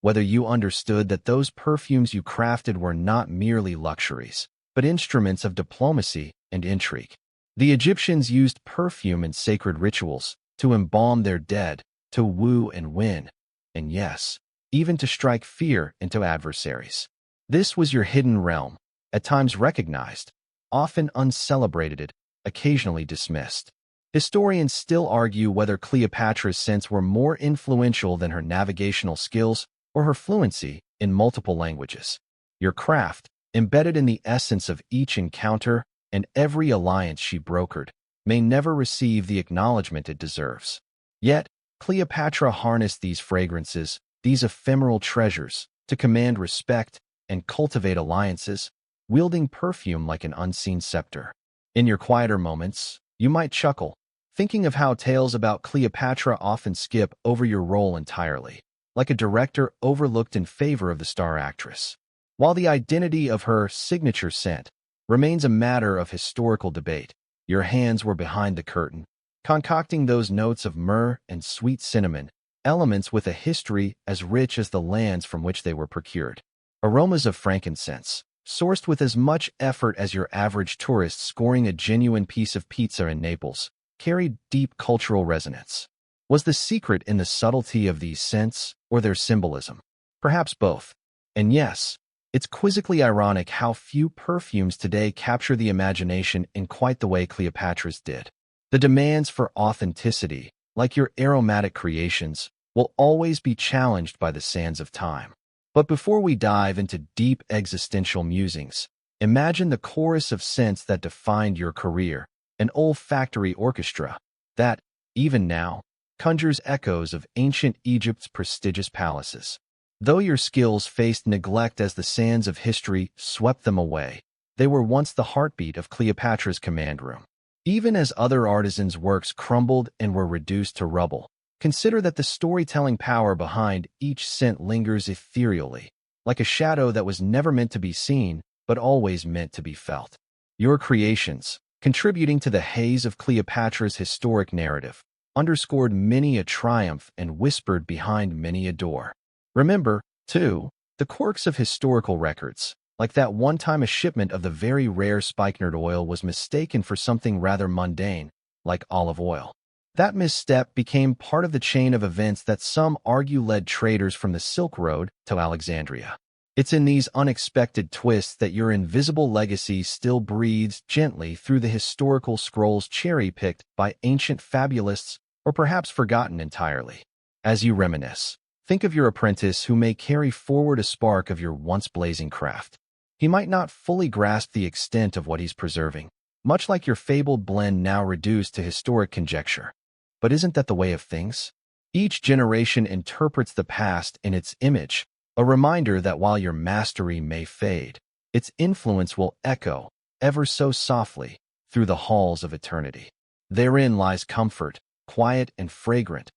whether you understood that those perfumes you crafted were not merely luxuries, but instruments of diplomacy and intrigue. The Egyptians used perfume in sacred rituals, to embalm their dead, to woo and win, and yes, even to strike fear into adversaries. This was your hidden realm, at times recognized, often uncelebrated, occasionally dismissed. Historians still argue whether Cleopatra's scents were more influential than her navigational skills or her fluency in multiple languages. Your craft, embedded in the essence of each encounter and every alliance she brokered, may never receive the acknowledgement it deserves. Yet, Cleopatra harnessed these fragrances, these ephemeral treasures, to command respect and cultivate alliances, wielding perfume like an unseen scepter. In your quieter moments, you might chuckle, thinking of how tales about Cleopatra often skip over your role entirely, like a director overlooked in favor of the star actress. While the identity of her signature scent remains a matter of historical debate, your hands were behind the curtain, concocting those notes of myrrh and sweet cinnamon, elements with a history as rich as the lands from which they were procured. Aromas of frankincense, sourced with as much effort as your average tourist scoring a genuine piece of pizza in Naples, carried deep cultural resonance. Was the secret in the subtlety of these scents or their symbolism? Perhaps both. And yes, it's quizzically ironic how few perfumes today capture the imagination in quite the way Cleopatra's did. The demands for authenticity, like your aromatic creations, will always be challenged by the sands of time. But before we dive into deep existential musings, imagine the chorus of scents that defined your career, an olfactory orchestra that, even now, conjures echoes of ancient Egypt's prestigious palaces. Though your skills faced neglect as the sands of history swept them away, they were once the heartbeat of Cleopatra's command room. Even as other artisans' works crumbled and were reduced to rubble, consider that the storytelling power behind each scent lingers ethereally, like a shadow that was never meant to be seen, but always meant to be felt. Your creations, contributing to the haze of Cleopatra's historic narrative, underscored many a triumph and whispered behind many a door. Remember, too, the quirks of historical records, like that one time a shipment of the very rare spikenard oil was mistaken for something rather mundane, like olive oil. That misstep became part of the chain of events that some argue led traders from the Silk Road to Alexandria. It's in these unexpected twists that your invisible legacy still breathes gently through the historical scrolls cherry-picked by ancient fabulists or perhaps forgotten entirely. As you reminisce, think of your apprentice who may carry forward a spark of your once blazing craft. He might not fully grasp the extent of what he's preserving, much like your fabled blend now reduced to historic conjecture. But isn't that the way of things? Each generation interprets the past in its image, a reminder that while your mastery may fade, its influence will echo, ever so softly, through the halls of eternity. Therein lies comfort, quiet and fragrant,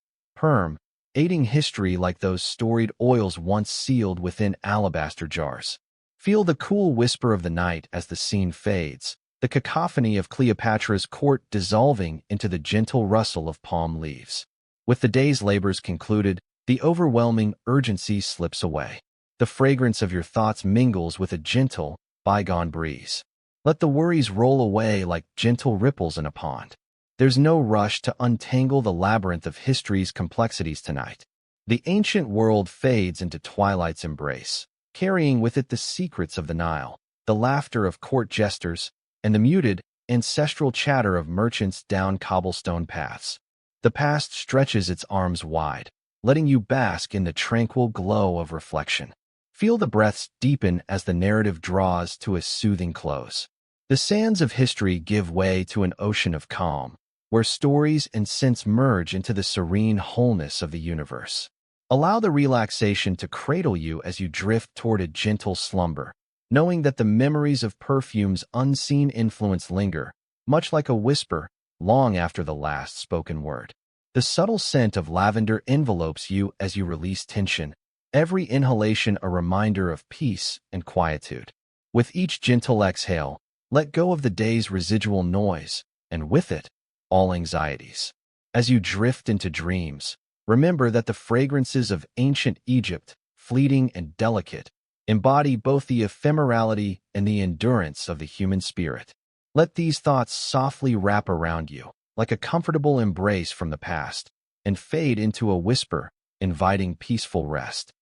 aiding history like those storied oils once sealed within alabaster jars. Feel the cool whisper of the night as the scene fades, the cacophony of Cleopatra's court dissolving into the gentle rustle of palm leaves. With the day's labors concluded, the overwhelming urgency slips away. The fragrance of your thoughts mingles with a gentle, bygone breeze. Let the worries roll away like gentle ripples in a pond. There's no rush to untangle the labyrinth of history's complexities tonight. The ancient world fades into twilight's embrace, carrying with it the secrets of the Nile, the laughter of court jesters, and the muted, ancestral chatter of merchants down cobblestone paths. The past stretches its arms wide, letting you bask in the tranquil glow of reflection. Feel the breaths deepen as the narrative draws to a soothing close. The sands of history give way to an ocean of calm, where stories and scents merge into the serene wholeness of the universe. Allow the relaxation to cradle you as you drift toward a gentle slumber, knowing that the memories of Perfume's unseen influence linger, much like a whisper, long after the last spoken word. The subtle scent of lavender envelopes you as you release tension, every inhalation a reminder of peace and quietude. With each gentle exhale, let go of the day's residual noise, and with it, all anxieties. As you drift into dreams, remember that the fragrances of ancient Egypt, fleeting and delicate, embody both the ephemerality and the endurance of the human spirit. Let these thoughts softly wrap around you, like a comfortable embrace from the past, and fade into a whisper, inviting peaceful rest.